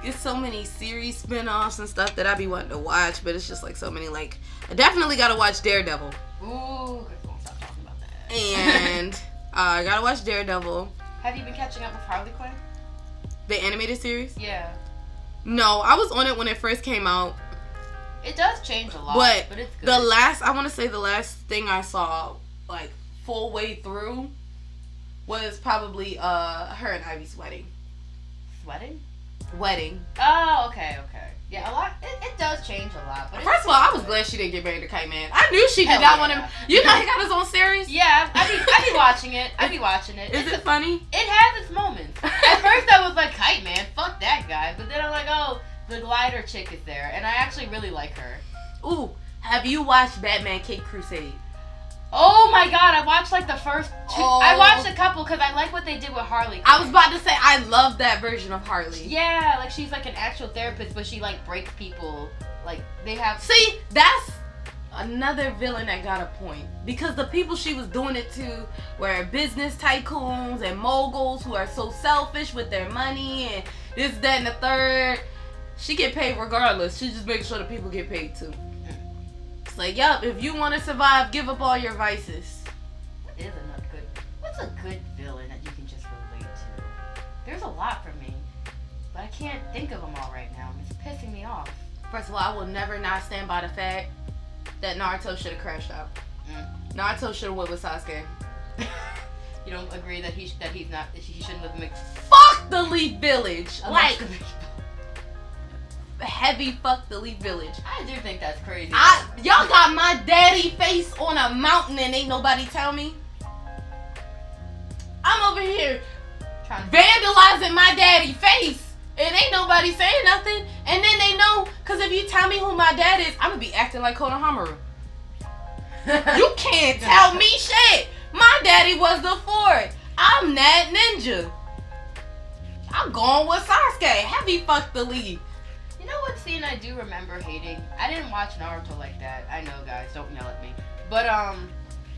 It's so many series spin-offs and stuff that I be wanting to watch, but it's just like so many. Like, I definitely gotta watch Daredevil. Ooh, Chris won't stop talking about that. And I gotta watch Daredevil. Have you been catching up with Harley Quinn? The animated series? Yeah. No, I was on it when it first came out. It does change a lot, But it's good. the last thing I saw, like, full way through was probably her and Ivy's wedding. Wedding. Oh, okay. Yeah, a lot. It does change a lot. But First of all, I was glad she didn't get married to Kite Man. I knew she did Hell not yeah. want him. You know he got his own series? Yeah, I be watching it. Is it funny? It has its moments. At first I was like, Kite Man, fuck that guy. But then I'm like, oh, the glider chick is there. And I actually really like her. Ooh, have you watched Batman Cape Crusade? Oh my god, I watched like the first two. Oh. I watched a couple because I like what they did with Harley. I was about to say, I love that version of Harley. Yeah, like she's like an actual therapist, but she like breaks people. Like they have. See, that's another villain that got a point. Because the people she was doing it to were business tycoons and moguls who are so selfish with their money and this, that, and the third. She get paid regardless. She just makes sure the people get paid too. It's like, yup, if you want to survive, give up all your vices. What's a good villain that you can just relate to? There's a lot for me, but I can't think of them all right now. It's pissing me off. First of all, I will never not stand by the fact that Naruto should have crashed out. Naruto should have went with Sasuke. You don't agree that he shouldn't live in Fuck the Leaf Village. Like, the heavy fuck the Leaf Village. I do think that's crazy. Y'all got my daddy face on a mountain and ain't nobody tell me. I'm over here vandalizing my daddy face and ain't nobody saying nothing. And then they know, cause if you tell me who my dad is, I'm gonna be acting like Konohamaru. You can't tell me shit. My daddy was the fourth. I'm that ninja. I'm going with Sasuke. Heavy fuck the Leaf. You know what scene I do remember hating? I didn't watch Naruto like that. I know, guys, don't yell at me. But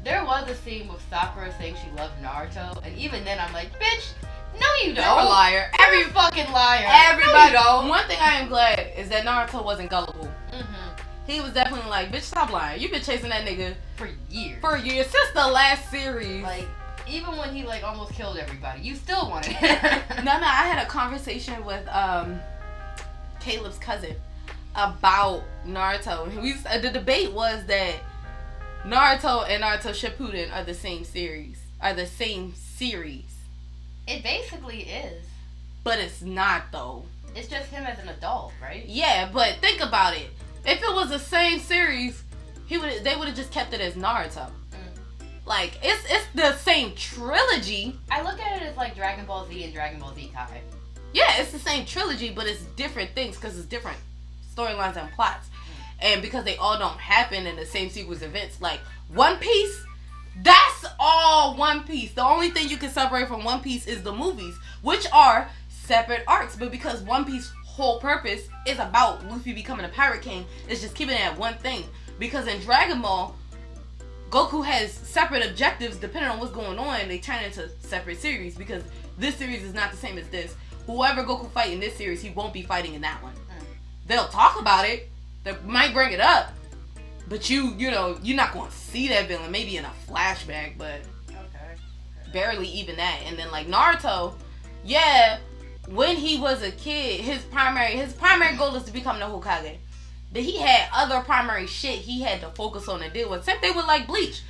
there was a scene with Sakura saying she loved Naruto, and even then I'm like, bitch, no you don't. You're a liar. Every fucking liar. Everybody. No, you don't. One thing I am glad is that Naruto wasn't gullible. Mm-hmm. He was definitely like, bitch, stop lying. You've been chasing that nigga For years. since the last series. Like, even when he like almost killed everybody, you still wanted him. No, I had a conversation with Caleb's cousin about Naruto. The debate was that Naruto and Naruto Shippuden are the same series. It basically is. But it's not though. It's just him as an adult, right? Yeah, but think about it. If it was the same series, they would have just kept it as Naruto. Like, it's the same trilogy. I look at it as like Dragon Ball Z and Dragon Ball Z Kai. Yeah, it's the same trilogy, but it's different things because it's different storylines and plots. And because they all don't happen in the same sequence of events, like One Piece, that's all One Piece. The only thing you can separate from One Piece is the movies, which are separate arcs. But because One Piece's whole purpose is about Luffy becoming a pirate king, it's just keeping it at one thing. Because in Dragon Ball, Goku has separate objectives depending on what's going on. They turn into separate series because this series is not the same as this. Whoever Goku fight in this series, he won't be fighting in that one. They'll talk about it. They might bring it up. But you're not going to see that villain. Maybe in a flashback, but barely even that. And then like Naruto, yeah, when he was a kid, his primary goal is to become the Hokage. But he had other primary shit he had to focus on and deal with. Same thing with like Bleach.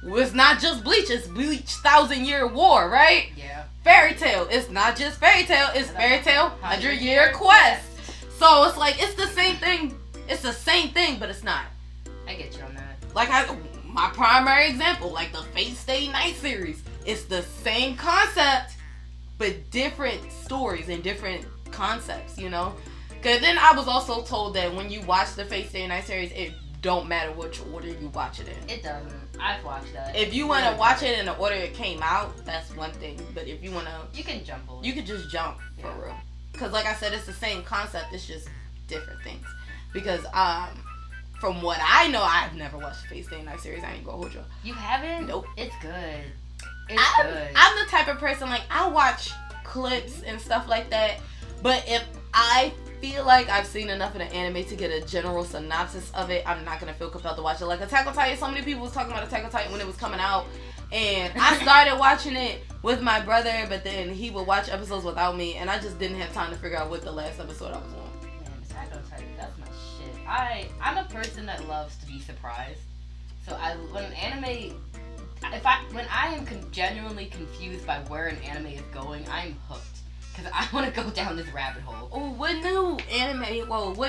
It's not just Bleach, it's Bleach 1,000-Year War, right? Yeah. Fairy Tail. It's not just Fairy Tail, it's Fairy Tail 100-Year Quest. So it's like it's the same thing. It's the same thing, but it's not. I get you on that. Like my primary example, like the Fate Stay Night series. It's the same concept, but different stories and different concepts, you know? Because then I was also told that when you watch the Fate Stay Night series, it don't matter which order you watch it in. It doesn't. I've watched that. If you want to watch it in the order it came out, that's one thing. But if you want to... You can jump over. You can just jump, for real. Because like I said, it's the same concept. It's just different things. Because from what I know, I've never watched the Fate Stay Night series. I ain't gonna hold you. You haven't? Nope. It's good. It's good. I'm the type of person, like, I watch clips and stuff like that. But if I feel like I've seen enough of the anime to get a general synopsis of it, I'm not gonna feel compelled to watch it. Like Attack on Titan, so many people was talking about Attack on Titan when it was coming out, and I started watching it with my brother, but then he would watch episodes without me, and I just didn't have time to figure out what the last episode I was on. Man, Attack on Titan, that's my shit. I'm a person that loves to be surprised. So when I am genuinely confused by where an anime is going, I'm hooked. Because I want to go down this rabbit hole. Oh, what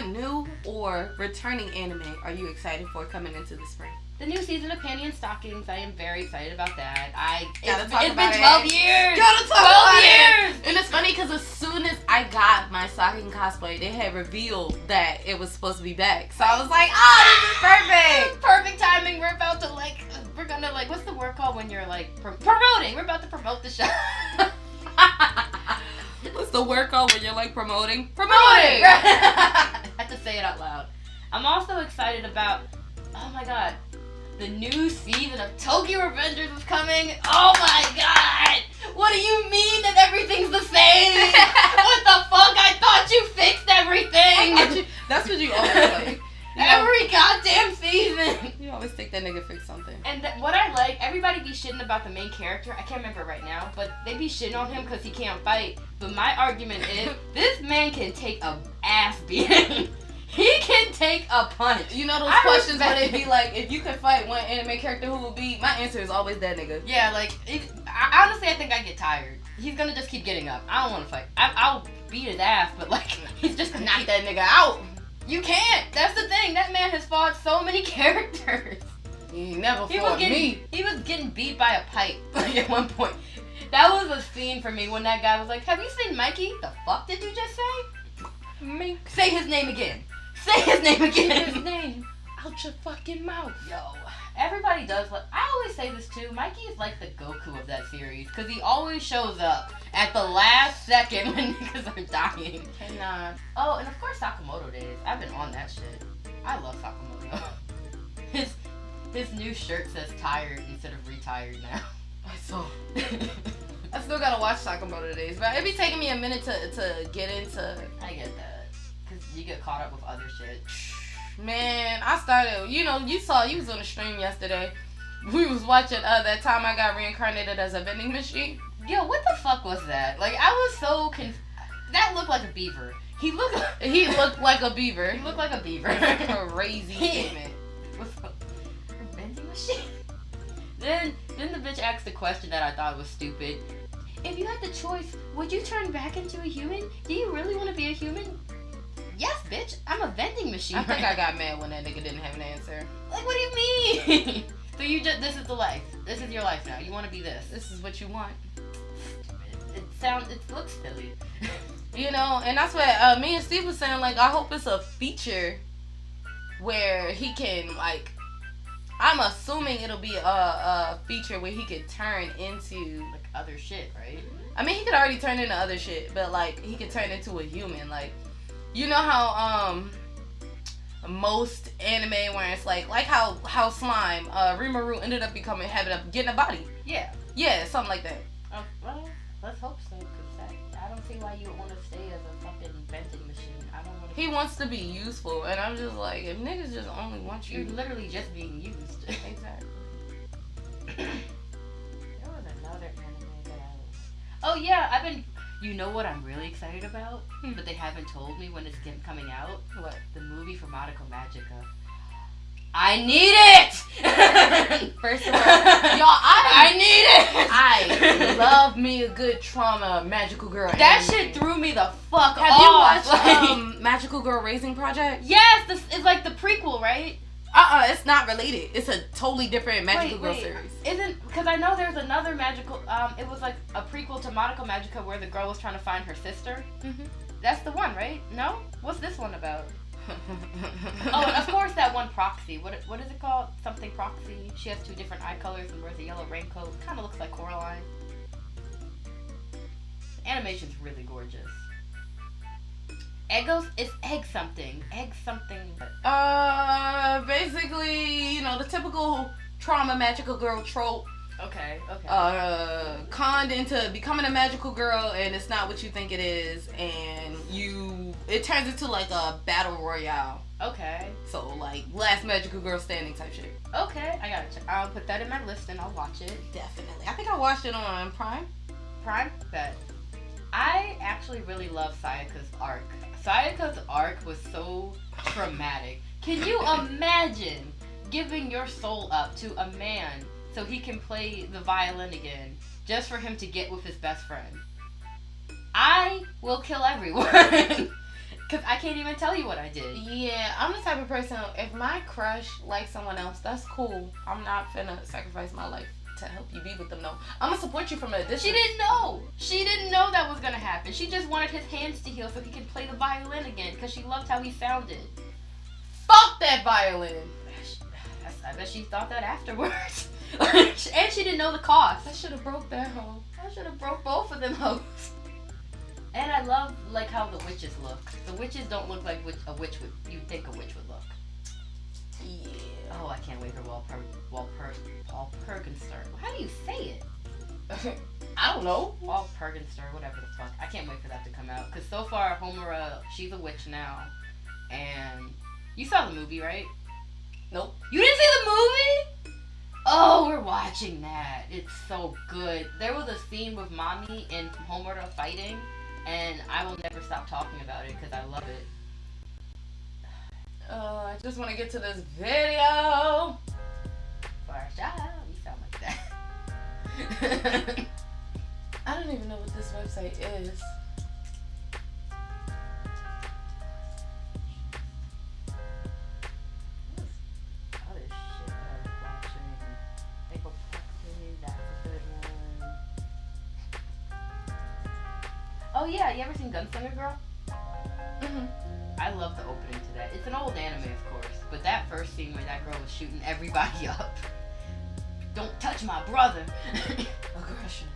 new or returning anime are you excited for coming into the spring? The new season of Panty and Stockings. I am very excited about that. It's been 12 years. Gotta talk 12 about years. And it's funny because as soon as I got my stocking cosplay, they had revealed that it was supposed to be back. So I was like, oh, this is perfect. Perfect timing. We're about to what's the word called when you're like promoting? We're about to promote the show. What's the word called when you're like promoting? Promoting! I have to say it out loud. I'm also excited about, oh my god, the new season of Tokyo Revengers is coming. Oh my god! What do you mean that everything's the same? What the fuck? I thought you fixed everything! That's what you always say. Every goddamn season! You always think that nigga fix something. And what I like, everybody be shitting about the main character. I can't remember right now, but they be shitting on him because he can't fight. But my argument is, this man can take a ass beating. He can take a punch. You know those questions where they be like, if you could fight one anime character, who would be? My answer is always that nigga. Yeah, like, honestly, I think I get tired. He's gonna just keep getting up. I don't want to fight. I'll beat his ass, but like, he's just gonna knock that nigga out. You can't. That's the thing. That man has fought so many characters. He never fought me. He was getting beat by a pipe like, at one point. That was a scene for me when that guy was like, have you seen Mikey? The fuck did you just say? Mink. Say his name again. Say his name again. His name out your fucking mouth. Yo. Everybody does. I always say this too. Mikey is like the Goku of that series. Because he always shows up at the last second when niggas are dying. Cannot. Oh, and of course Sakamoto days. I've been on that shit. I love Sakamoto. His new shirt says tired instead of retired now. I saw. I still gotta watch Sakamoto days, but it be taking me a minute to get into. I get that. Because you get caught up with other shit. Man, I started, you was on the stream yesterday. We was watching that time I got reincarnated as a vending machine. Yo, what the fuck was that? Like, I was so that looked like a beaver. He looked like a beaver. He looked like a beaver. Crazy statement. What's up? A vending machine? Then the bitch asked a question that I thought was stupid. If you had the choice, would you turn back into a human? Do you really want to be a human? Yes, bitch. I'm a vending machine. I think I got mad when that nigga didn't have an answer. Like, what do you mean? So this is the life. This is your life now. You want to be this. This is what you want. It looks silly. You know, and that's what me and Steve was saying. Like, I hope it's a feature where he can, like, I'm assuming it'll be a feature where he could turn into, Like other shit, right? I mean, he could already turn into other shit, but like he could turn into a human. Like, you know how most anime where it's like how Slime Rimuru ended up getting a body. Yeah. Something like that. Oh, well, let's hope so. Cause I don't see why you would want to stay as a fucking vending machine. I don't want to. He wants to be useful, and I'm just like, if niggas just only want you. You're literally just being used. Exactly. There was another anime that oh yeah, you know what I'm really excited about? But they haven't told me when it's coming out? What? The movie for Madoka Magica. I need it! First of all, y'all, I need it! I love me a good trauma magical girl. That anime. shit threw me the fuck Have off! you watched Magical Girl Raising Project? Yes, this is like the prequel, right? It's not related. It's a totally different Magical Girl series. Isn't, because I know there's another magical, it was like a prequel to Madoka Magica where the girl was trying to find her sister. Mm-hmm. That's the one, right? No? What's this one about? Oh, and of course that one Proxy. What is it called? Something Proxy. She has two different eye colors and wears a yellow raincoat. Kind of looks like Coraline. Animation's really gorgeous. It's egg something. Basically, you know, the typical trauma magical girl trope. Okay. Conned into becoming a magical girl, and it's not what you think it is, and it turns into like a battle royale. Okay. So like last magical girl standing type shit. Okay, I gotta check. I'll put that in my list and I'll watch it. Definitely. I think I watched it on Prime. Bet. I actually really love Sayaka's arc. Sayaka's arc was so traumatic. Can you imagine giving your soul up to a man so he can play the violin again just for him to get with his best friend? I will kill everyone. Because I can't even tell you what I did. Yeah, I'm the type of person, if my crush likes someone else, that's cool. I'm not finna sacrifice my life to help you be with them, no. I'm gonna support you from a distance. She didn't know. She didn't know that was gonna happen. She just wanted his hands to heal so he could play the violin again because she loved how he sounded. Fuck that violin. I bet she thought that afterwards. And she didn't know the cost. I should have broke that hoe. I should have broke both of them hoes. And I love like how the witches look. The witches don't look like you'd think a witch would look. Yeah. Oh, I can't wait for Walpurgisnacht. How do you say it? I don't know. Walpurgisnacht, whatever the fuck. I can't wait for that to come out. Because so far, Homura, she's a witch now. And you saw the movie, right? Nope. You didn't see the movie? Oh, we're watching that. It's so good. There was a scene with Mommy and Homura fighting. And I will never stop talking about it because I love it. I just want to get to this video. You sound like that. I don't even know what this website is. Other shit that I was watching. April Proxy, that's a good one. Oh yeah, you ever seen Gunslinger Girl? Mm-hmm. I love the opening to that. It's an old anime, of course, but that first scene where that girl was shooting everybody up. Don't touch my brother. Aggression.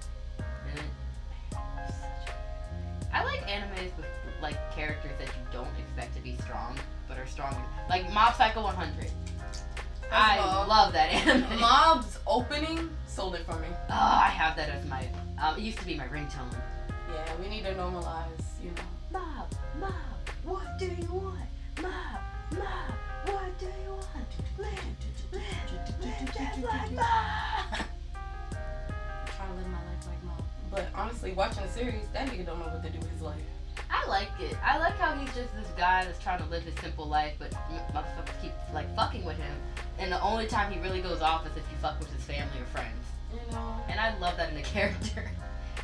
I like animes with like characters that you don't expect to be strong, but are stronger. Like Mob Psycho 100. I love that anime. Mob's opening sold it for me. Oh, I have that as my. It used to be my ringtone. Yeah, we need to normalize, you know. Mob, what do you want? Mob, what do you want? Live just like Mob. I'm trying to live my life like Mob. But honestly, watching the series, that nigga don't know what to do with his life. I like it. I like how he's just this guy that's trying to live his simple life, but motherfuckers keep like fucking with him. And the only time he really goes off is if you fuck with his family or friends. You know. And I love that in a character.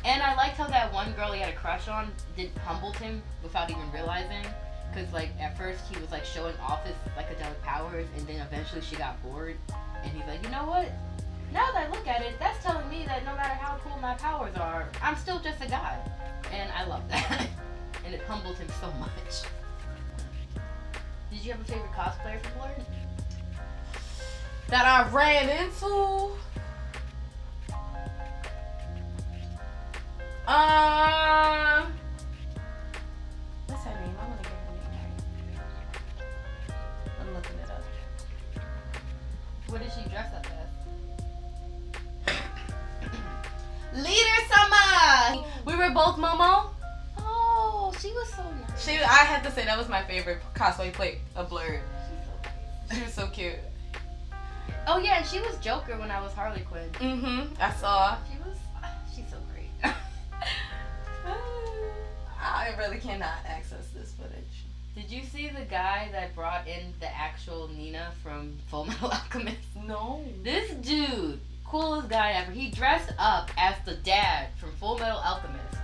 And I liked how that one girl he had a crush on humbled him without even realizing. Because, like, at first he was, like, showing off his psychedelic powers, and then eventually she got bored. And he's like, you know what? Now that I look at it, that's telling me that no matter how cool my powers are, I'm still just a guy. And I love that. and it humbled him so much. Did you have a favorite cosplayer for Blur? That I ran into. What's her name? I want to get her name right. I'm looking it up. What did she dress up as? Leader Summer. We were both Momo. Oh, she was so nice. I had to say that was my favorite cosplay play of Blur. She's so nice. She was so cute. Oh yeah, and she was Joker when I was Harley Quinn. I saw. She's so great. I really cannot access this footage. Did you see the guy that brought in the actual Nina from Full Metal Alchemist? No. This dude, coolest guy ever. He dressed up as the dad from Full Metal Alchemist,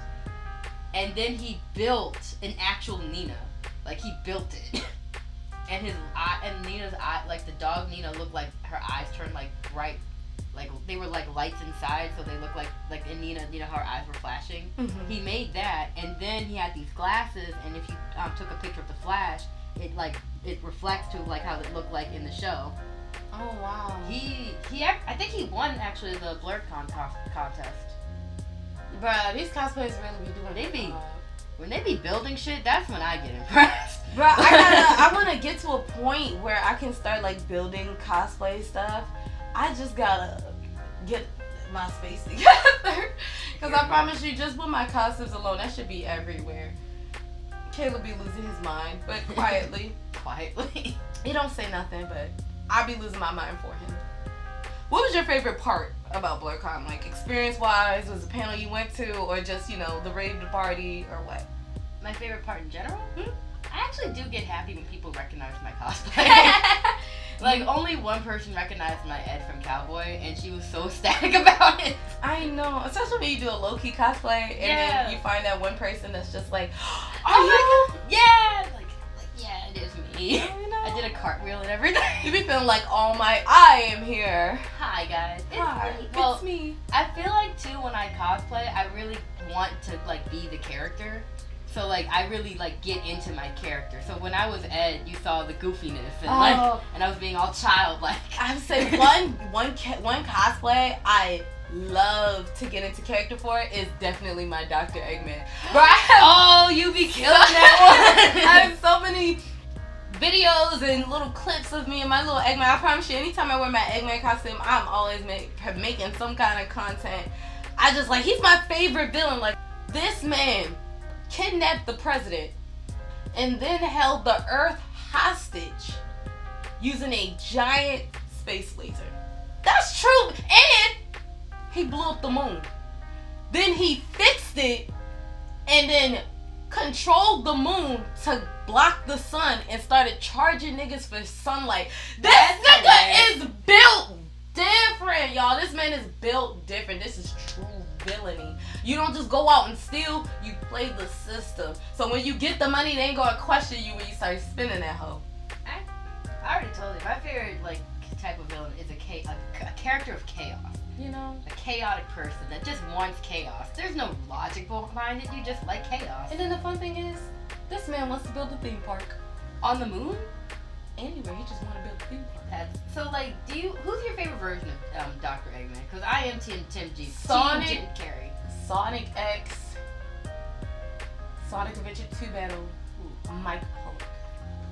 and then he built an actual Nina. Like he built it, and his eye and Nina's eye, like the dog Nina, looked like her eyes turned like bright, like they were like lights inside, so they looked like in Nina, you know how her eyes were flashing. Mm-hmm. He made that, and then he had these glasses, and if you took a picture of the flash, it reflects to like how it looked like in the show. Oh wow. I think he won actually the Blur contest. Bruh, these cosplayers really be doing When they be building shit, that's when I get impressed. Bruh, I want to get to a point where I can start like building cosplay stuff. I just gotta get my space together. Because I promise you, just with my costumes alone, that should be everywhere. Caleb be losing his mind, but quietly. Quietly. He don't say nothing, but I be losing my mind for him. What was your favorite part about BlurCon? Like experience-wise, was the panel you went to, or just, the rave, the party, or what? My favorite part in general? I actually do get happy when people recognize my cosplay. Like, only one person recognized my Ed from Cowboy, and she was so ecstatic about it. I know. Especially when you do a low-key cosplay, and then you find that one person that's just like, oh my god! Yeah! Like, yeah, it is me. I did a cartwheel and everything. You be feeling like, I am here. Hi, guys. Hi, it's me. me. I feel like, too, when I cosplay, I really want to, like, be the character. So, like, I really, like, get into my character. So when I was Ed, you saw the goofiness and, and I was being all childlike. I would say one cosplay I love to get into character for is definitely my Dr. Eggman. Bro, you be killing that one. I have so many videos and little clips of me and my little Eggman. I promise you, anytime I wear my Eggman costume, I'm always making some kind of content. I just, like, he's my favorite villain. Like, this man kidnapped the president and then held the Earth hostage using a giant space laser. That's true. And he blew up the moon. Then he fixed it and then controlled the moon to block the sun and started charging niggas for sunlight. This nigga is built different, y'all. This man is built different. This is true villainy. You don't just go out and steal, you play the system. So when you get the money, they ain't gonna question you when you start spending that hoe. I already told you, my favorite, like, type of villain is a character of chaos. A chaotic person that just wants chaos. There's no logic behind it, you just like chaos. And then the fun thing is, this man wants to build a theme park. On the moon? Anywhere, he just want to build a theme park. So, like, who's your favorite version of Dr. Eggman? Because I am Tim G. Sonic. Team Jim Carrey. Sonic X. Sonic Adventure 2 Battle. Mike Polk.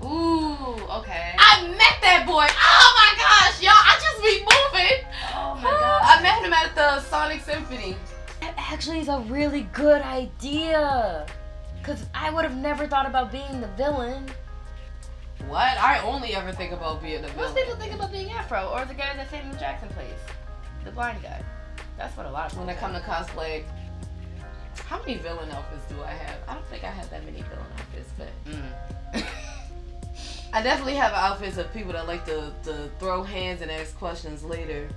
Ooh, okay. I met that boy. Oh my gosh, y'all. I just be moving. Oh my god. I met him at the Sonic Symphony. That actually is a really good idea. Because I would have never thought about being the villain. What? I only ever think about being the villain. Most people think about being Afro or the guy that Samuel Jackson plays. The blind guy. That's what a lot of people When I come to cosplay, how many villain outfits do I have? I don't think I have that many villain outfits, but I definitely have outfits of people that like to throw hands and ask questions later.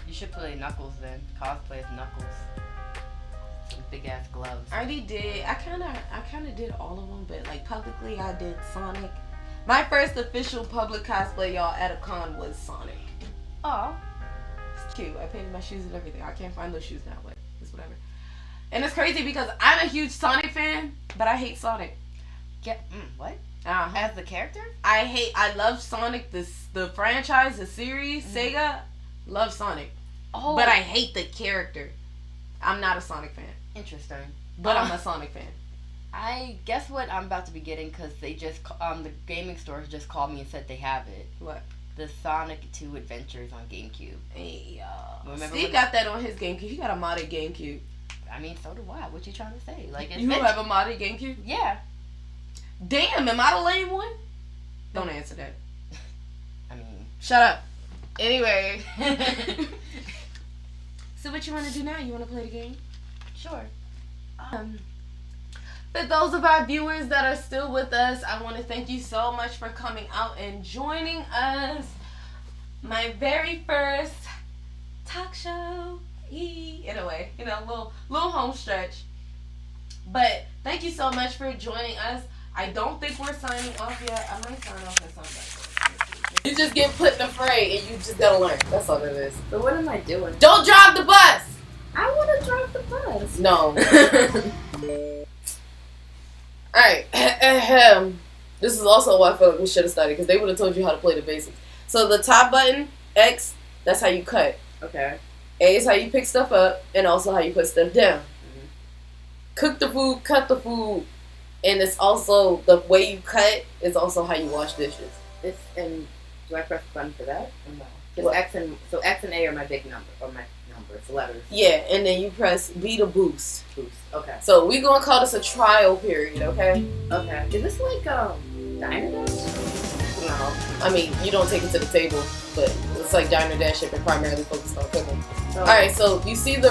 You should play Knuckles then. Cosplay as Knuckles. Some big ass gloves. I already did. I kind of did all of them, but like publicly, I did Sonic. My first official public cosplay, y'all, at a con was Sonic. Oh. It's cute. I painted my shoes and everything. I can't find those shoes now, but it's whatever. And it's crazy because I'm a huge Sonic fan, but I hate Sonic. What? Uh-huh. As the character? I love Sonic, the franchise, the series, Sega. Love Sonic. Oh. But I hate the character. I'm not a Sonic fan. Interesting. But I'm a Sonic fan. I guess what I'm about to be getting, because they just, the gaming stores just called me and said they have it. What? The Sonic 2 Adventures on GameCube. Hey, Remember Steve got that on his GameCube. He got a modded GameCube. I mean, so do I. What you trying to say? Like, You have a modded GameCube? Yeah. Damn, am I the lame one? Don't answer that. I mean... Shut up. Anyway. So what you want to do now? You want to play the game? Sure. For those of our viewers that are still with us, I want to thank you so much for coming out and joining us. My very first talk show. In a way, you know, little home stretch. But thank you so much for joining us. I don't think we're signing off yet. I might sign off at some point. You just get put in the fray and you just gotta learn. That's all it is. So what am I doing? Don't drive the bus! I want to drive the bus. No. Alright. This is also why I feel like we should have started, because they would have told you how to play the basics. So the top button, X, that's how you cut. Okay. A is how you pick stuff up, and also how you put stuff down. Mm-hmm. Cook the food, cut the food, and it's also, the way you cut is also how you wash dishes. And do I press the button for that? Or no? So X and A are my big number, or my numbers, letters. Yeah, and then you press B to boost. Okay. So we're gonna call this a trial period, okay? Okay. Is this like Diner Dash? No. I mean, you don't take it to the table, but it's like Diner Dash if you're primarily focused on cooking. Oh. Alright, so you see the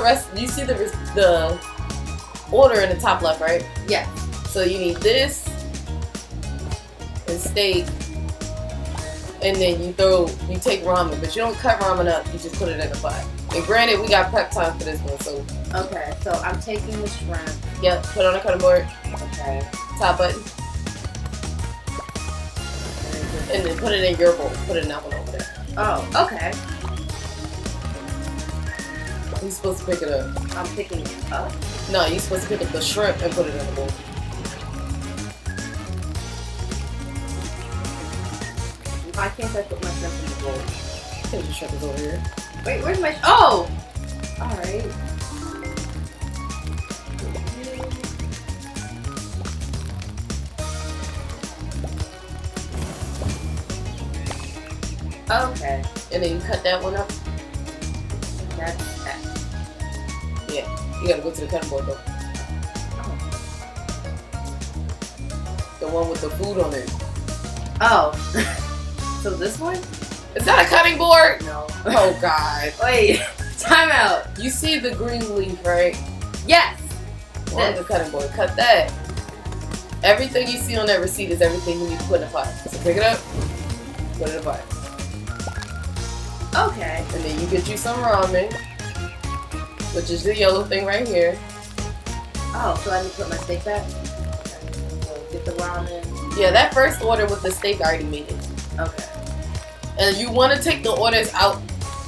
order in the top left, right? Yes. So you need this and steak, and then you take ramen, but you don't cut ramen up, you just put it in the pot. And granted, we got prep time for this one, so. Okay, so I'm taking the shrimp. Yep, put it on the cutting board. Okay. Top button. And then put it in your bowl. Put it in that one over there. Oh, okay. You're supposed to pick it up. I'm picking it up? No, you're supposed to pick up the shrimp and put it in the bowl. Why can't I put my shrimp in the bowl? Because your shrimp is over here. Wait, where's my... Oh! Alright. Okay. And then you cut that one up. That's X. Yeah. You gotta go to the cutting board though. Oh. The one with the food on it. Oh. So this one? Is that a cutting board? No. Oh god. Wait. Time out. You see the green leaf, right? Yes. On the cutting board. Cut that. Everything you see on that receipt is everything you need to put in the pot. So pick it up, put it in the pot. Okay. And then you get you some ramen, which is the yellow thing right here. Oh, so I need to put my steak back? Okay. So get the ramen. Yeah, that first order with the steak I already made it. Okay. And you want to take the orders out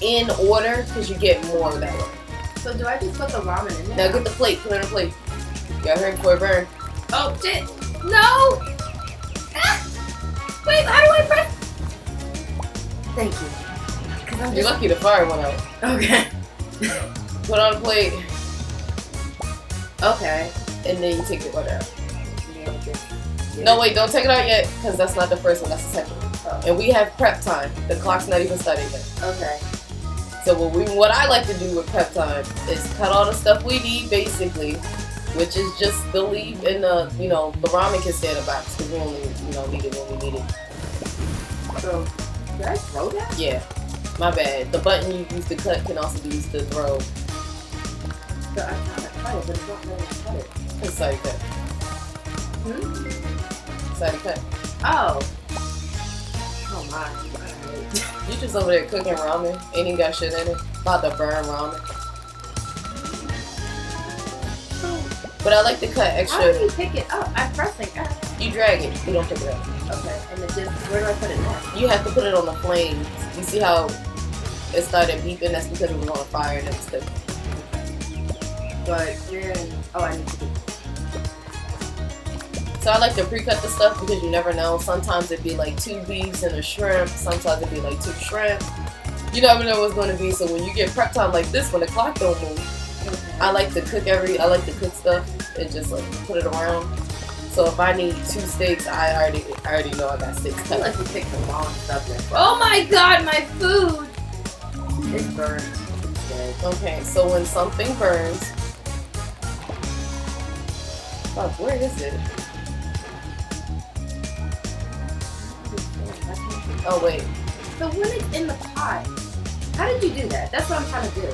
in order because you get more that way. So do I just put the ramen in there? Now get the plate, put it in a plate. You gotta hurry before it burns. Oh shit! No! Ah! Wait, how do I press? Thank you. You're lucky the fire went out. Okay. Put on a plate, Okay. and then you take the order out. Yeah. No, wait, don't take it out yet, because that's not the first one, that's the second one. Oh. And we have prep time. The clock's not even started yet. Okay. So what I like to do with prep time is cut all the stuff we need, basically, which is just the leaf and the ramen can stay in the box, because we only, need it when we need it. So, did I throw that? Yeah, my bad. The button you use to cut can also be used to throw. So I'm trying to cut it, but it's not letting me cut it. It's how you cut. It's how you cut. Oh. Oh my. Alright. You just over there cooking ramen. Ain't even got shit in it. About to burn ramen. But I like to cut extra. How do you pick it up? I'm pressing X. You drag it. You don't pick it up. Okay. And it just, where do I put it now? You have to put it on the flames. You see how it started beeping? That's because it was on a fire and it was cooking. But you're in, oh, I need to do. So I like to pre-cut the stuff because you never know. Sometimes it'd be like 2 beefs and a shrimp. Sometimes it'd be like 2 shrimp. You never know what's going to be. So when you get prep time like this, when the clock don't move, I like to cook stuff and just like put it around. So if I need 2 steaks, I already know I got steaks I cut. like to pick the wrong stuff there. Oh my god, my food! It's burnt. It's dead. Okay, so when something burns, fuck, where is it? Oh wait. So when it's in the pot, how did you do that? That's what I'm trying to do.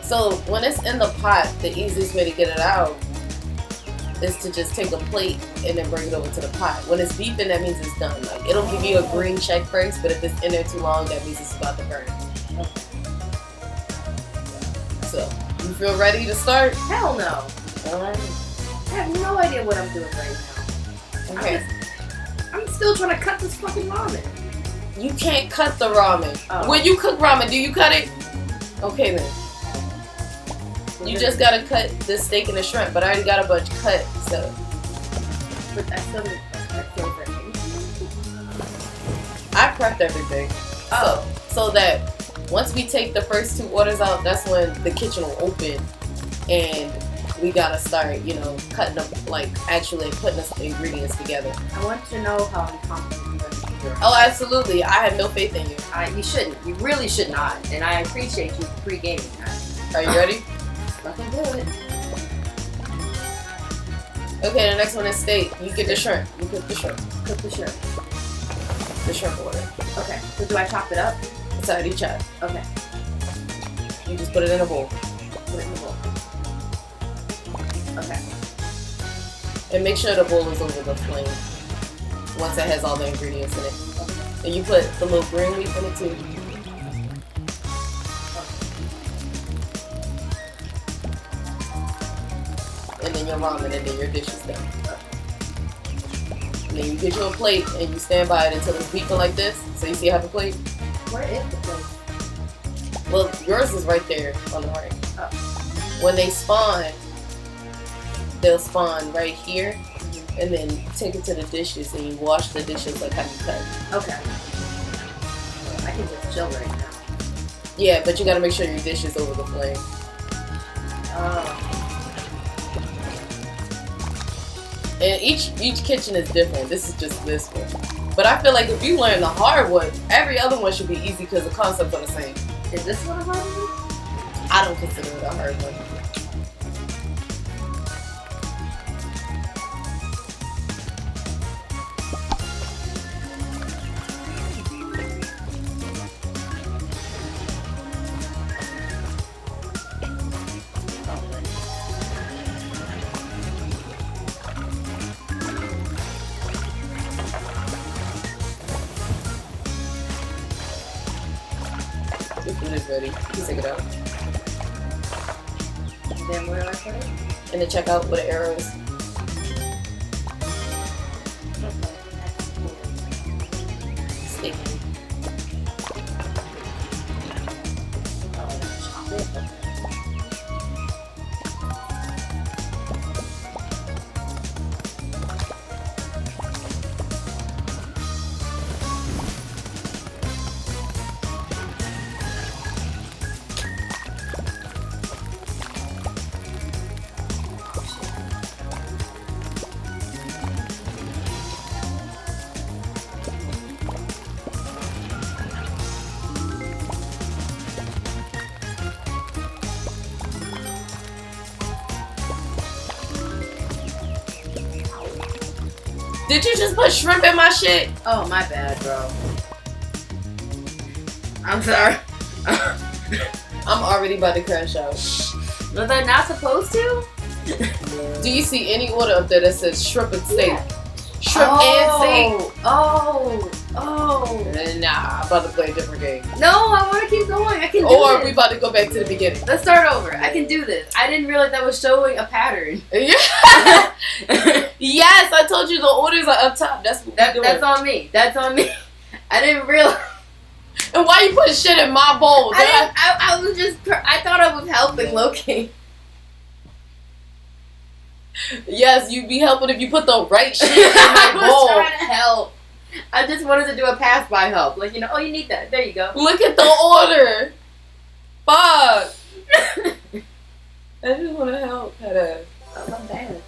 So when it's in the pot, the easiest way to get it out is to just take a plate and then bring it over to the pot. When it's beeping, that means it's done. Like it'll give you a green check first, but if it's in there too long, that means it's about to burn. So you feel ready to start? Hell no. Alright. I have no idea what I'm doing right now. Okay. I'm still trying to cut this fucking ramen. You can't cut the ramen. Oh. When you cook ramen, do you cut it? Okay then. You just gotta cut the steak and the shrimp, but I already got a bunch cut, so. But I still need I prepped everything. Oh. So that once we take the first 2 orders out, that's when the kitchen will open and we gotta start, cutting them, like actually putting the ingredients together. I want to know how incompetent you are. Oh, absolutely. I have no faith in you. You shouldn't. You really should not. And I appreciate you pre-gaming that. Are you ready? Fucking do it. Okay, the next one is steak. You get the shrimp. You cook the shrimp. Cook the shrimp. The shrimp order. Okay. So do I chop it up? It's already chopped. Okay. You just put it in a bowl. Put it in the bowl. Okay. And make sure the bowl is over the flame once it has all the ingredients in it. And you put the little green leaf in it too. And then your ramen, and then your dish is done. And then you get you a plate and you stand by it until it's beeping like this. So you see I have a plate? Where is the plate? Well, yours is right there on the right. Oh. When they spawn, they'll spawn right here. And then take it to the dishes and you wash the dishes like how you cut. Okay. I can just chill right now. Yeah, but you gotta make sure your dish is over the flame. Oh. And each kitchen is different. This is just this one. But I feel like if you learn the hard one, every other one should be easy because the concepts are the same. Is this one a hard one? I don't consider it a hard one. Your food is ready. You can take it out. Then where do I put it? And then check out where the arrow is. Steak. Chop it. Did you just put shrimp in my shit? Oh, my bad, bro. I'm sorry. I'm already about to crash out. Was I not supposed to? Do you see any order up there that says shrimp and steak? Yeah. Shrimp and steak? Oh. Nah, I'm about to play a different game. No, I want to keep going. I can do Or this. we about to go back to the beginning. Let's start over. I can do this. I didn't realize that was showing a pattern. Yeah. Yes, I told you the orders are up top. That's what we're doing. That's on me. That's on me. I didn't realize. And why you putting shit in my bowl? I was just. I thought I was helping Loki. Yes, you'd be helping if you put the right shit in my I was bowl. trying to help. I just wanted to do a pass-by help. Like, you know, oh, you need that. There you go. Look at the order. Fuck. I just want to help, Hedda. Oh, not bad.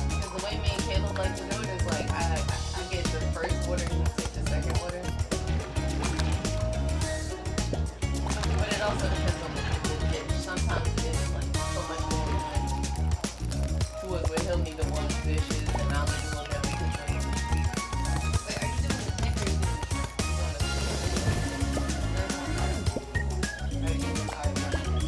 Because the way me and Caleb like to do it is like I get the first order and you take the second order. But it also depends on the dish. Sometimes it's like so much more to it where he'll need to wash dishes and I'll need to look at the kitchen. Wait, are you doing the thick or are you doing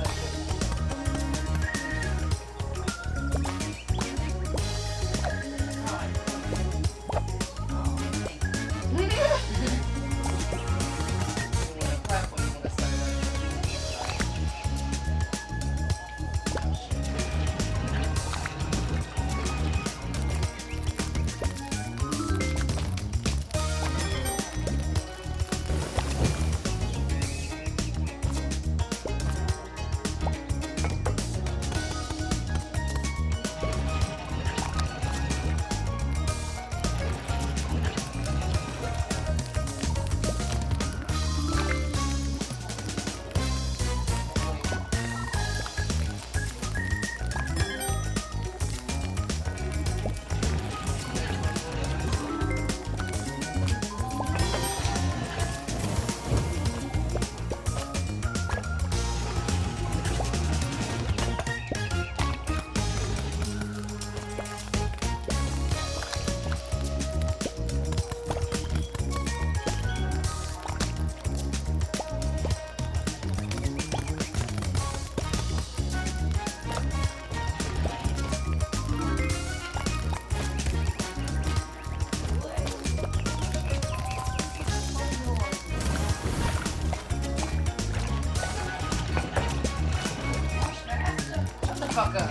Fuck up.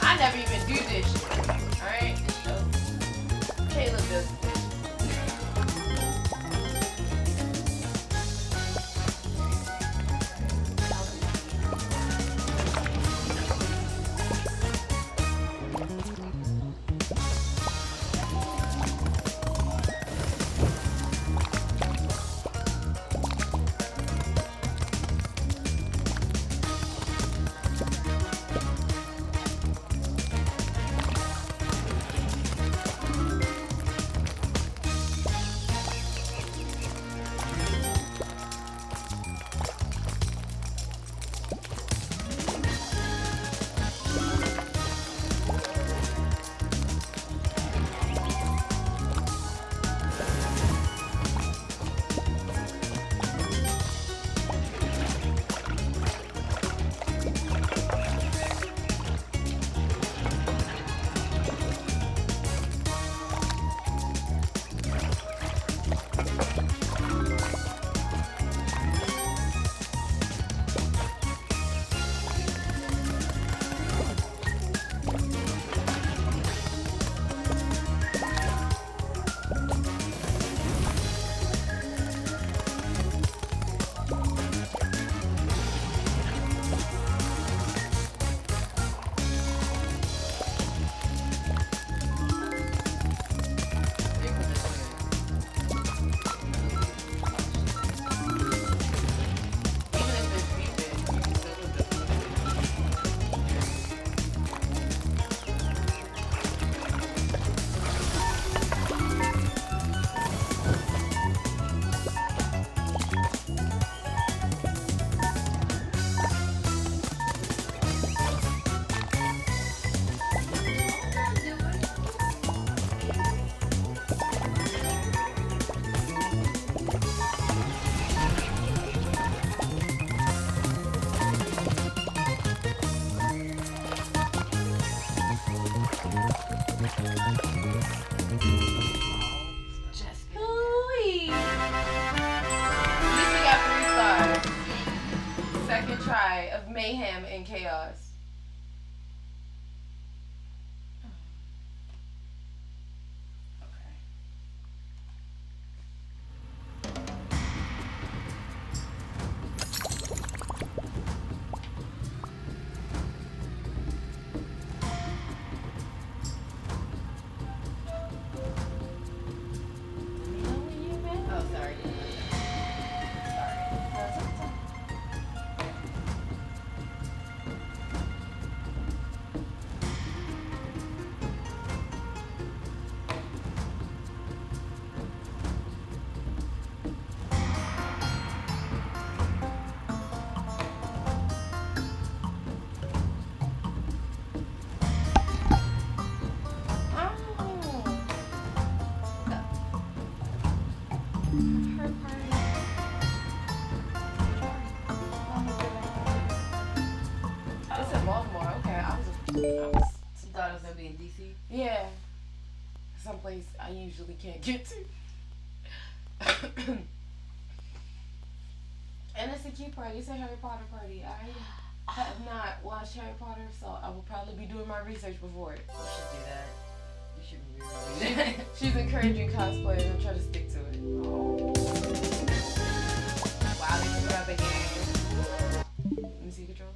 I never even do this shit. Alright? Caleb does this. mayhem and chaos. Oh, sorry. It's in Baltimore. Okay, I was. You thought it was gonna be in DC? Yeah. Someplace I usually can't get to. And it's a cute party. It's a Harry Potter party. I have not watched Harry Potter, so I will probably be doing my research before it. You should do that. You should really do that. She's encouraging cosplay, and I'm trying to stick to it. Wow, they put up again. Let me see control.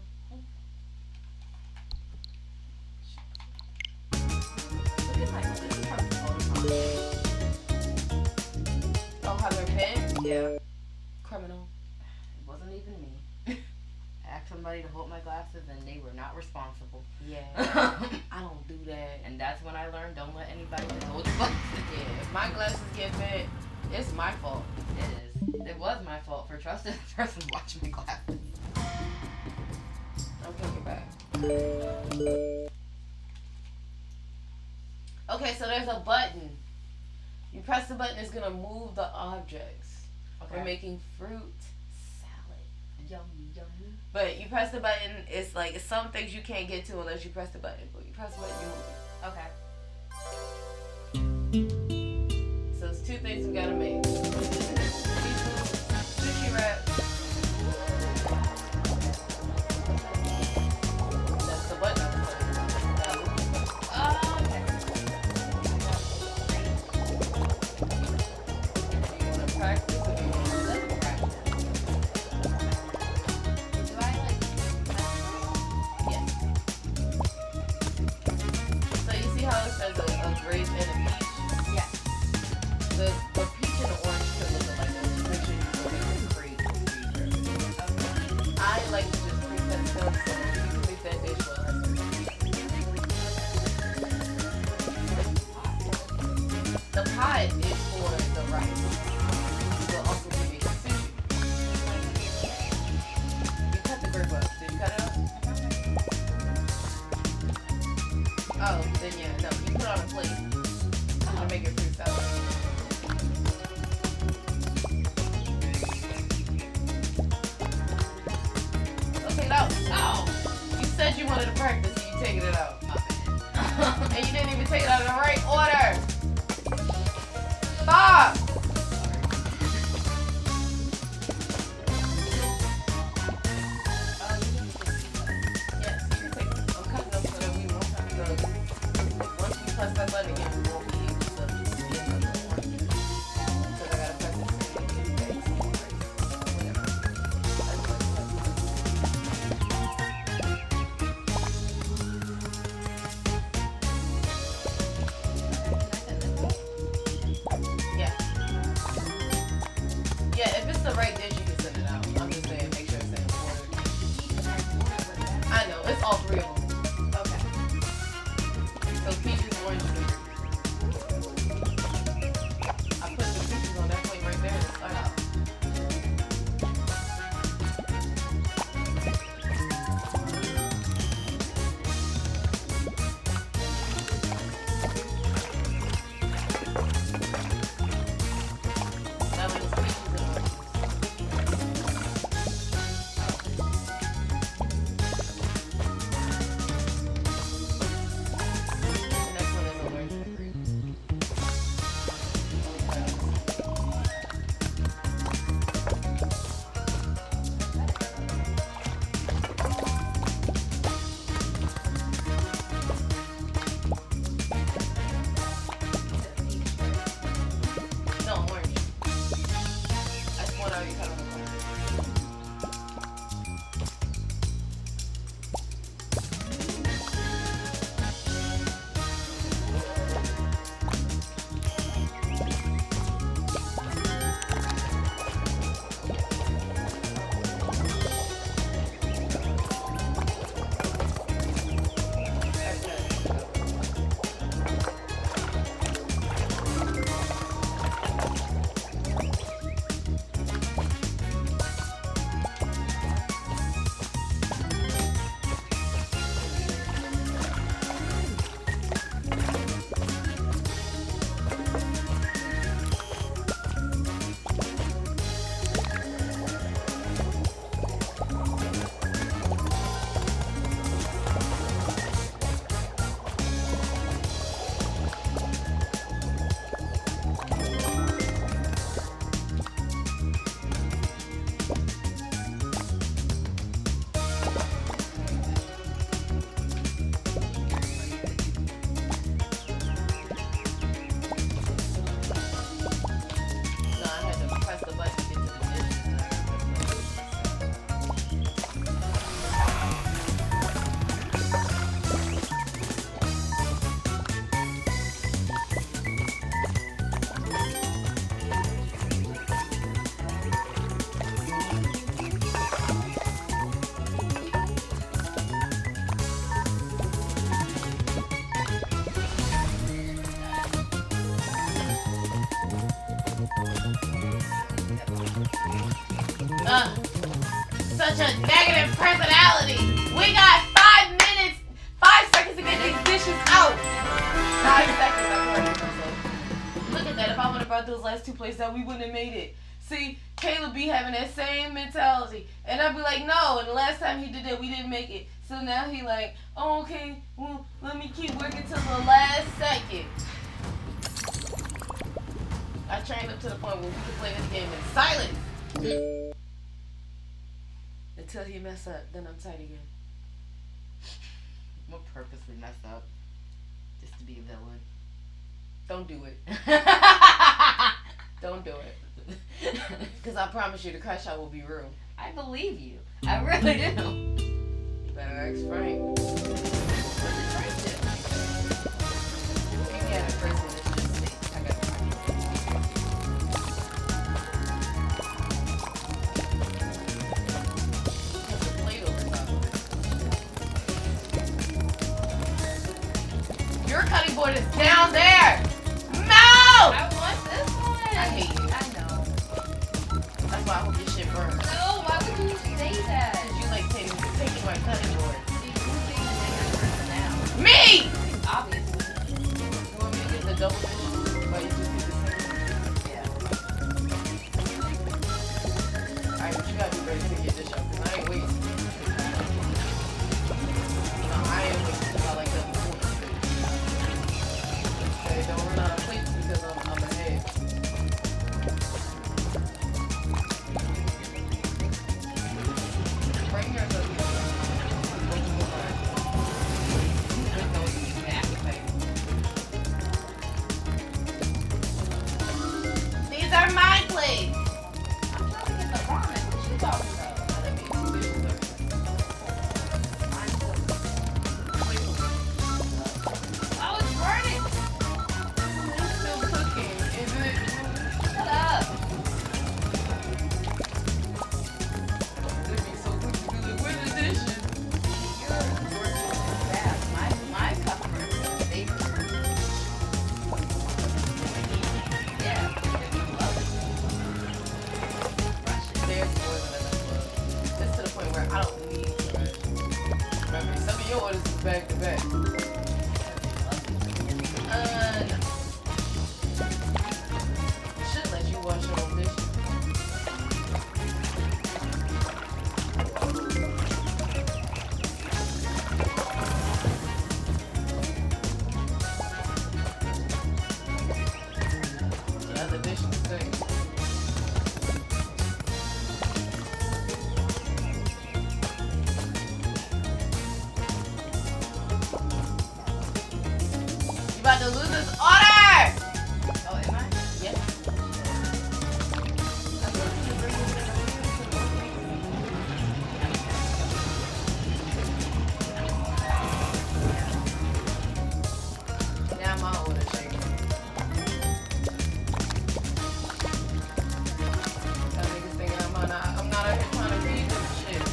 Look at my this is from Oh, how they're pinned? Yeah. Criminal. It wasn't even me. I asked somebody to hold my glasses and they were not responsible. Yeah. I don't do that. And that's when I learned don't let anybody just hold your glasses. Yeah, if my glasses get bent, it's my fault. It is. It was my fault for trusting the person watching my glasses. Okay, you're back. Okay, so there's a button. You press the button, it's gonna move the objects. Okay. We're making fruit salad. Yummy, yummy. But you press the button, it's like it's some things you can't get to unless you press the button. But you press the button, you move it. Okay. So it's two things we gotta make. Sushi wrap. That's the button. Oh, okay. Do you wanna practice or do you wanna Let's practice. Do I like Yes. So you see how it says a grape and a peach? yeah. The peach and the orange could look like that. Just make sure you make it great. I like to just preset stuff so you can make that dish well. The pot is for the rice. Will also be making sushi. You cut the grape up. Did you cut it up? Oh, then yeah, no. You put it on a plate. I'm gonna make it fruit salad. Such a negative personality. We got 5 minutes, 5 seconds to get these dishes out. 5 seconds, I'm hurting myself. Look at that. If I would have brought those last 2 plates down, we wouldn't have made it. See, Caleb be having that same mentality. And I'd be like, no. And the last time he did that, we didn't make it. So now he like, oh, okay, well, let me keep working till the last second. I trained him to the point where we can play this game in silence. Until he mess up, then I'm tight again. We'll purposely mess up. Just to be a villain. Don't do it. Don't do it. Because I promise you the crash out will be real. I believe you. I really do. You better ask Frank. What did Frank do? You can get a person that's just sick. I got the plate over top. Your cutting board is down there. No! I want this one. I hate you. I know. That's why I hope your shit burns. No, why would you say that? You like taking my cutting board. See, you think that now. Me! Obviously. You want me to get the double dish? But you just get the single? Yeah. Alright, but you gotta be ready to pick your dish up, because I ain't waiting. No, I ain't waiting because I like that before. Okay, don't run out of plates because I'm ahead. Bring yours up. These are my plates. I'm trying to get the ramen. What you talking about? Oh, it's burning. It's still cooking, is it? Shut up. It'd be so quick to be like, where the dishes? You're working fast. My customers, they yeah, they love it. Rush it. There's more than enough love. It's to the point where I don't need to rush. Remember, some of your orders is back to back. No. Should let you wash your own dishes. Yeah, the dish is good. You about to lose this order! Oh, am I? Yes. That's what you bring it. Now my order shaking. That niggas thinking I'm not out here trying to read this shit.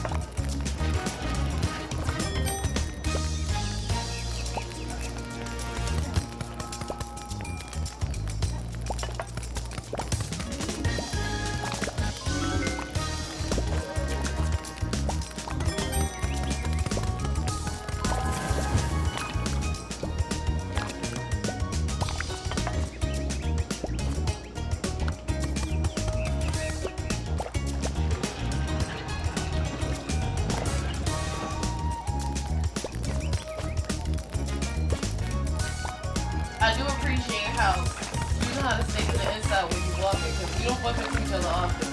I do appreciate how you know how to stay to the inside when you walk it, because we don't fuck with each other often.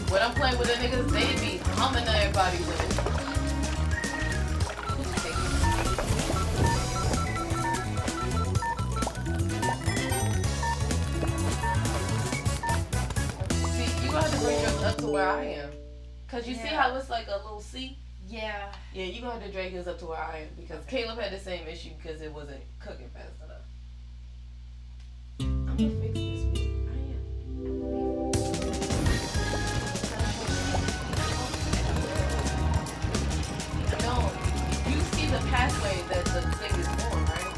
When I'm playing with the niggas, they be humming to everybody with it. See, you have to bring yours up to where I am. Because you see how it's like a little C? Yeah. Yeah, you gonna have to drag yours up to where I am, because Caleb had the same issue because it wasn't cooking fast enough. I'm gonna fix this week. I am. No, you see the pathway that the thing is on, right?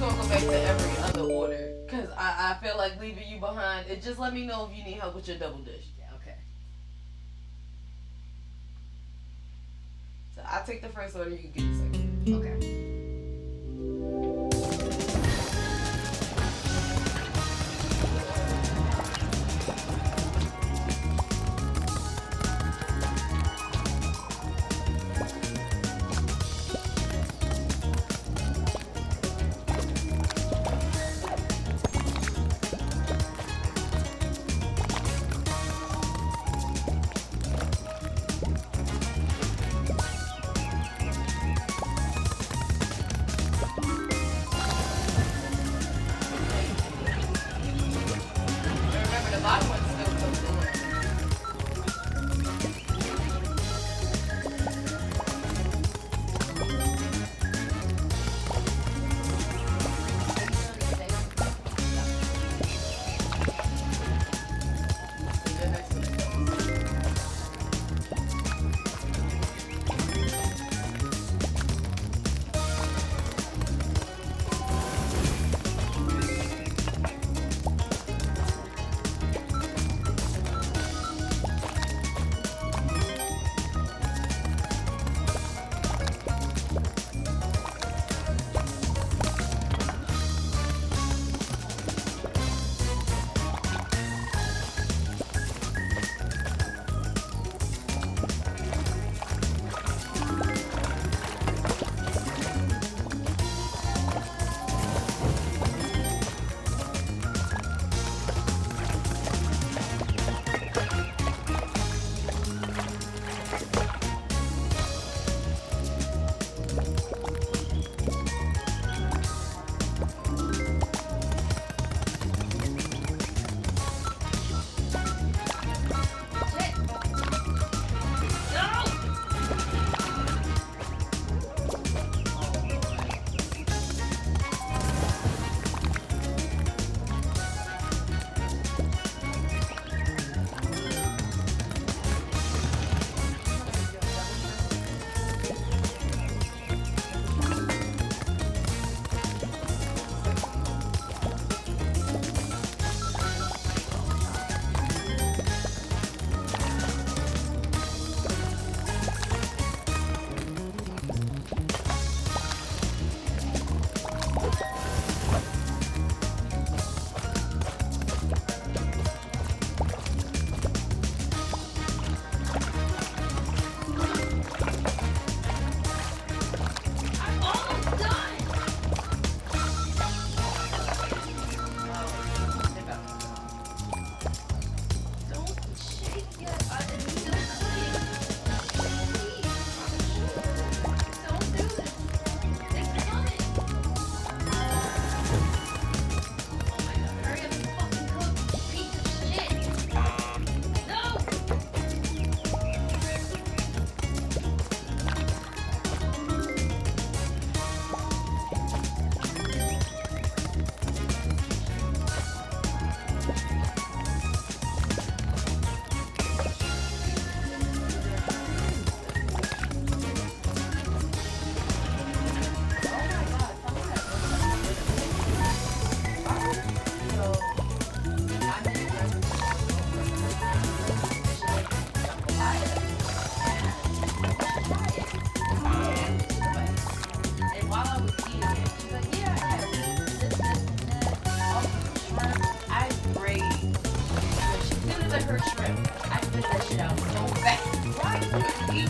we're gonna go back to every other order. Cause I feel like leaving you behind. It just let me know if you need help with your double dish. Yeah, okay. So I take the first order, you can get the second. Okay. Remember the bottom one's still cooked in there. The next one.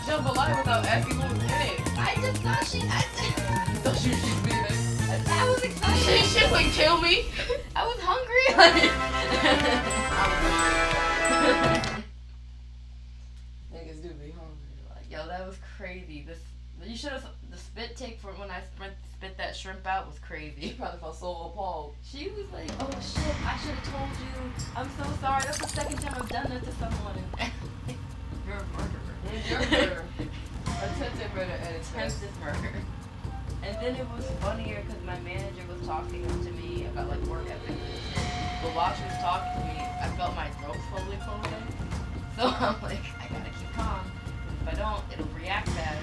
jambalaya without asking who was in it. I just thought she. I Thought she was just being was excited. She wouldn't kill me. I was hungry. Niggas do be hungry. Like, yo, that was crazy. You should have. The spit take for when I spit that shrimp out was She crazy. probably felt so appalled. She was like, "Oh shit, I should have told you. I'm so sorry. That's the second time I've done this to someone." You're a murderer. You're a murderer. Attempted murder at its best. Attempted murder. And then it was funnier because my manager was talking to me about like work ethic and shit. But while she was talking to me, I felt my throat slowly closing. So I'm like, I gotta keep calm. If I don't, it'll react bad.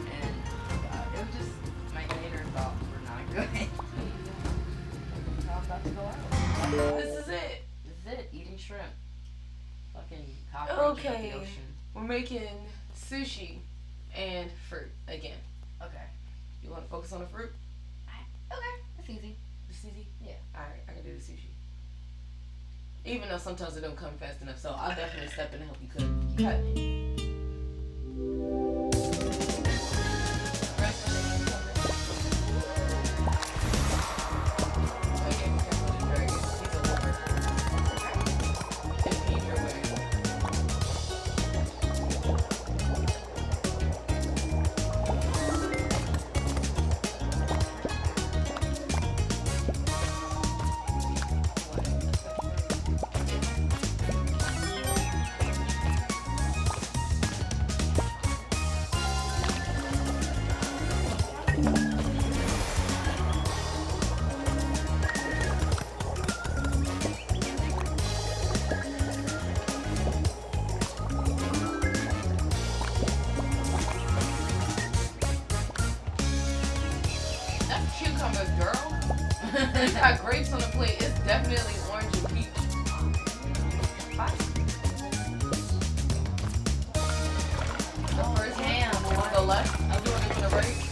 And it was just, my inner thoughts were not Go ahead. I'm about to go out. This is it. This is it. Eating shrimp. Fucking cockroaches of Okay. the ocean. We're making sushi and fruit again. Okay. You want to focus on the fruit? Okay. That's easy. It's easy? Yeah. Alright, I can do the sushi. Even though sometimes it don't come fast enough, so I'll definitely step in and help you cook. Cut. Cucumber, girl. You got grapes on the plate. It's definitely orange and peach. The first ham on the left. I'm doing it to the right.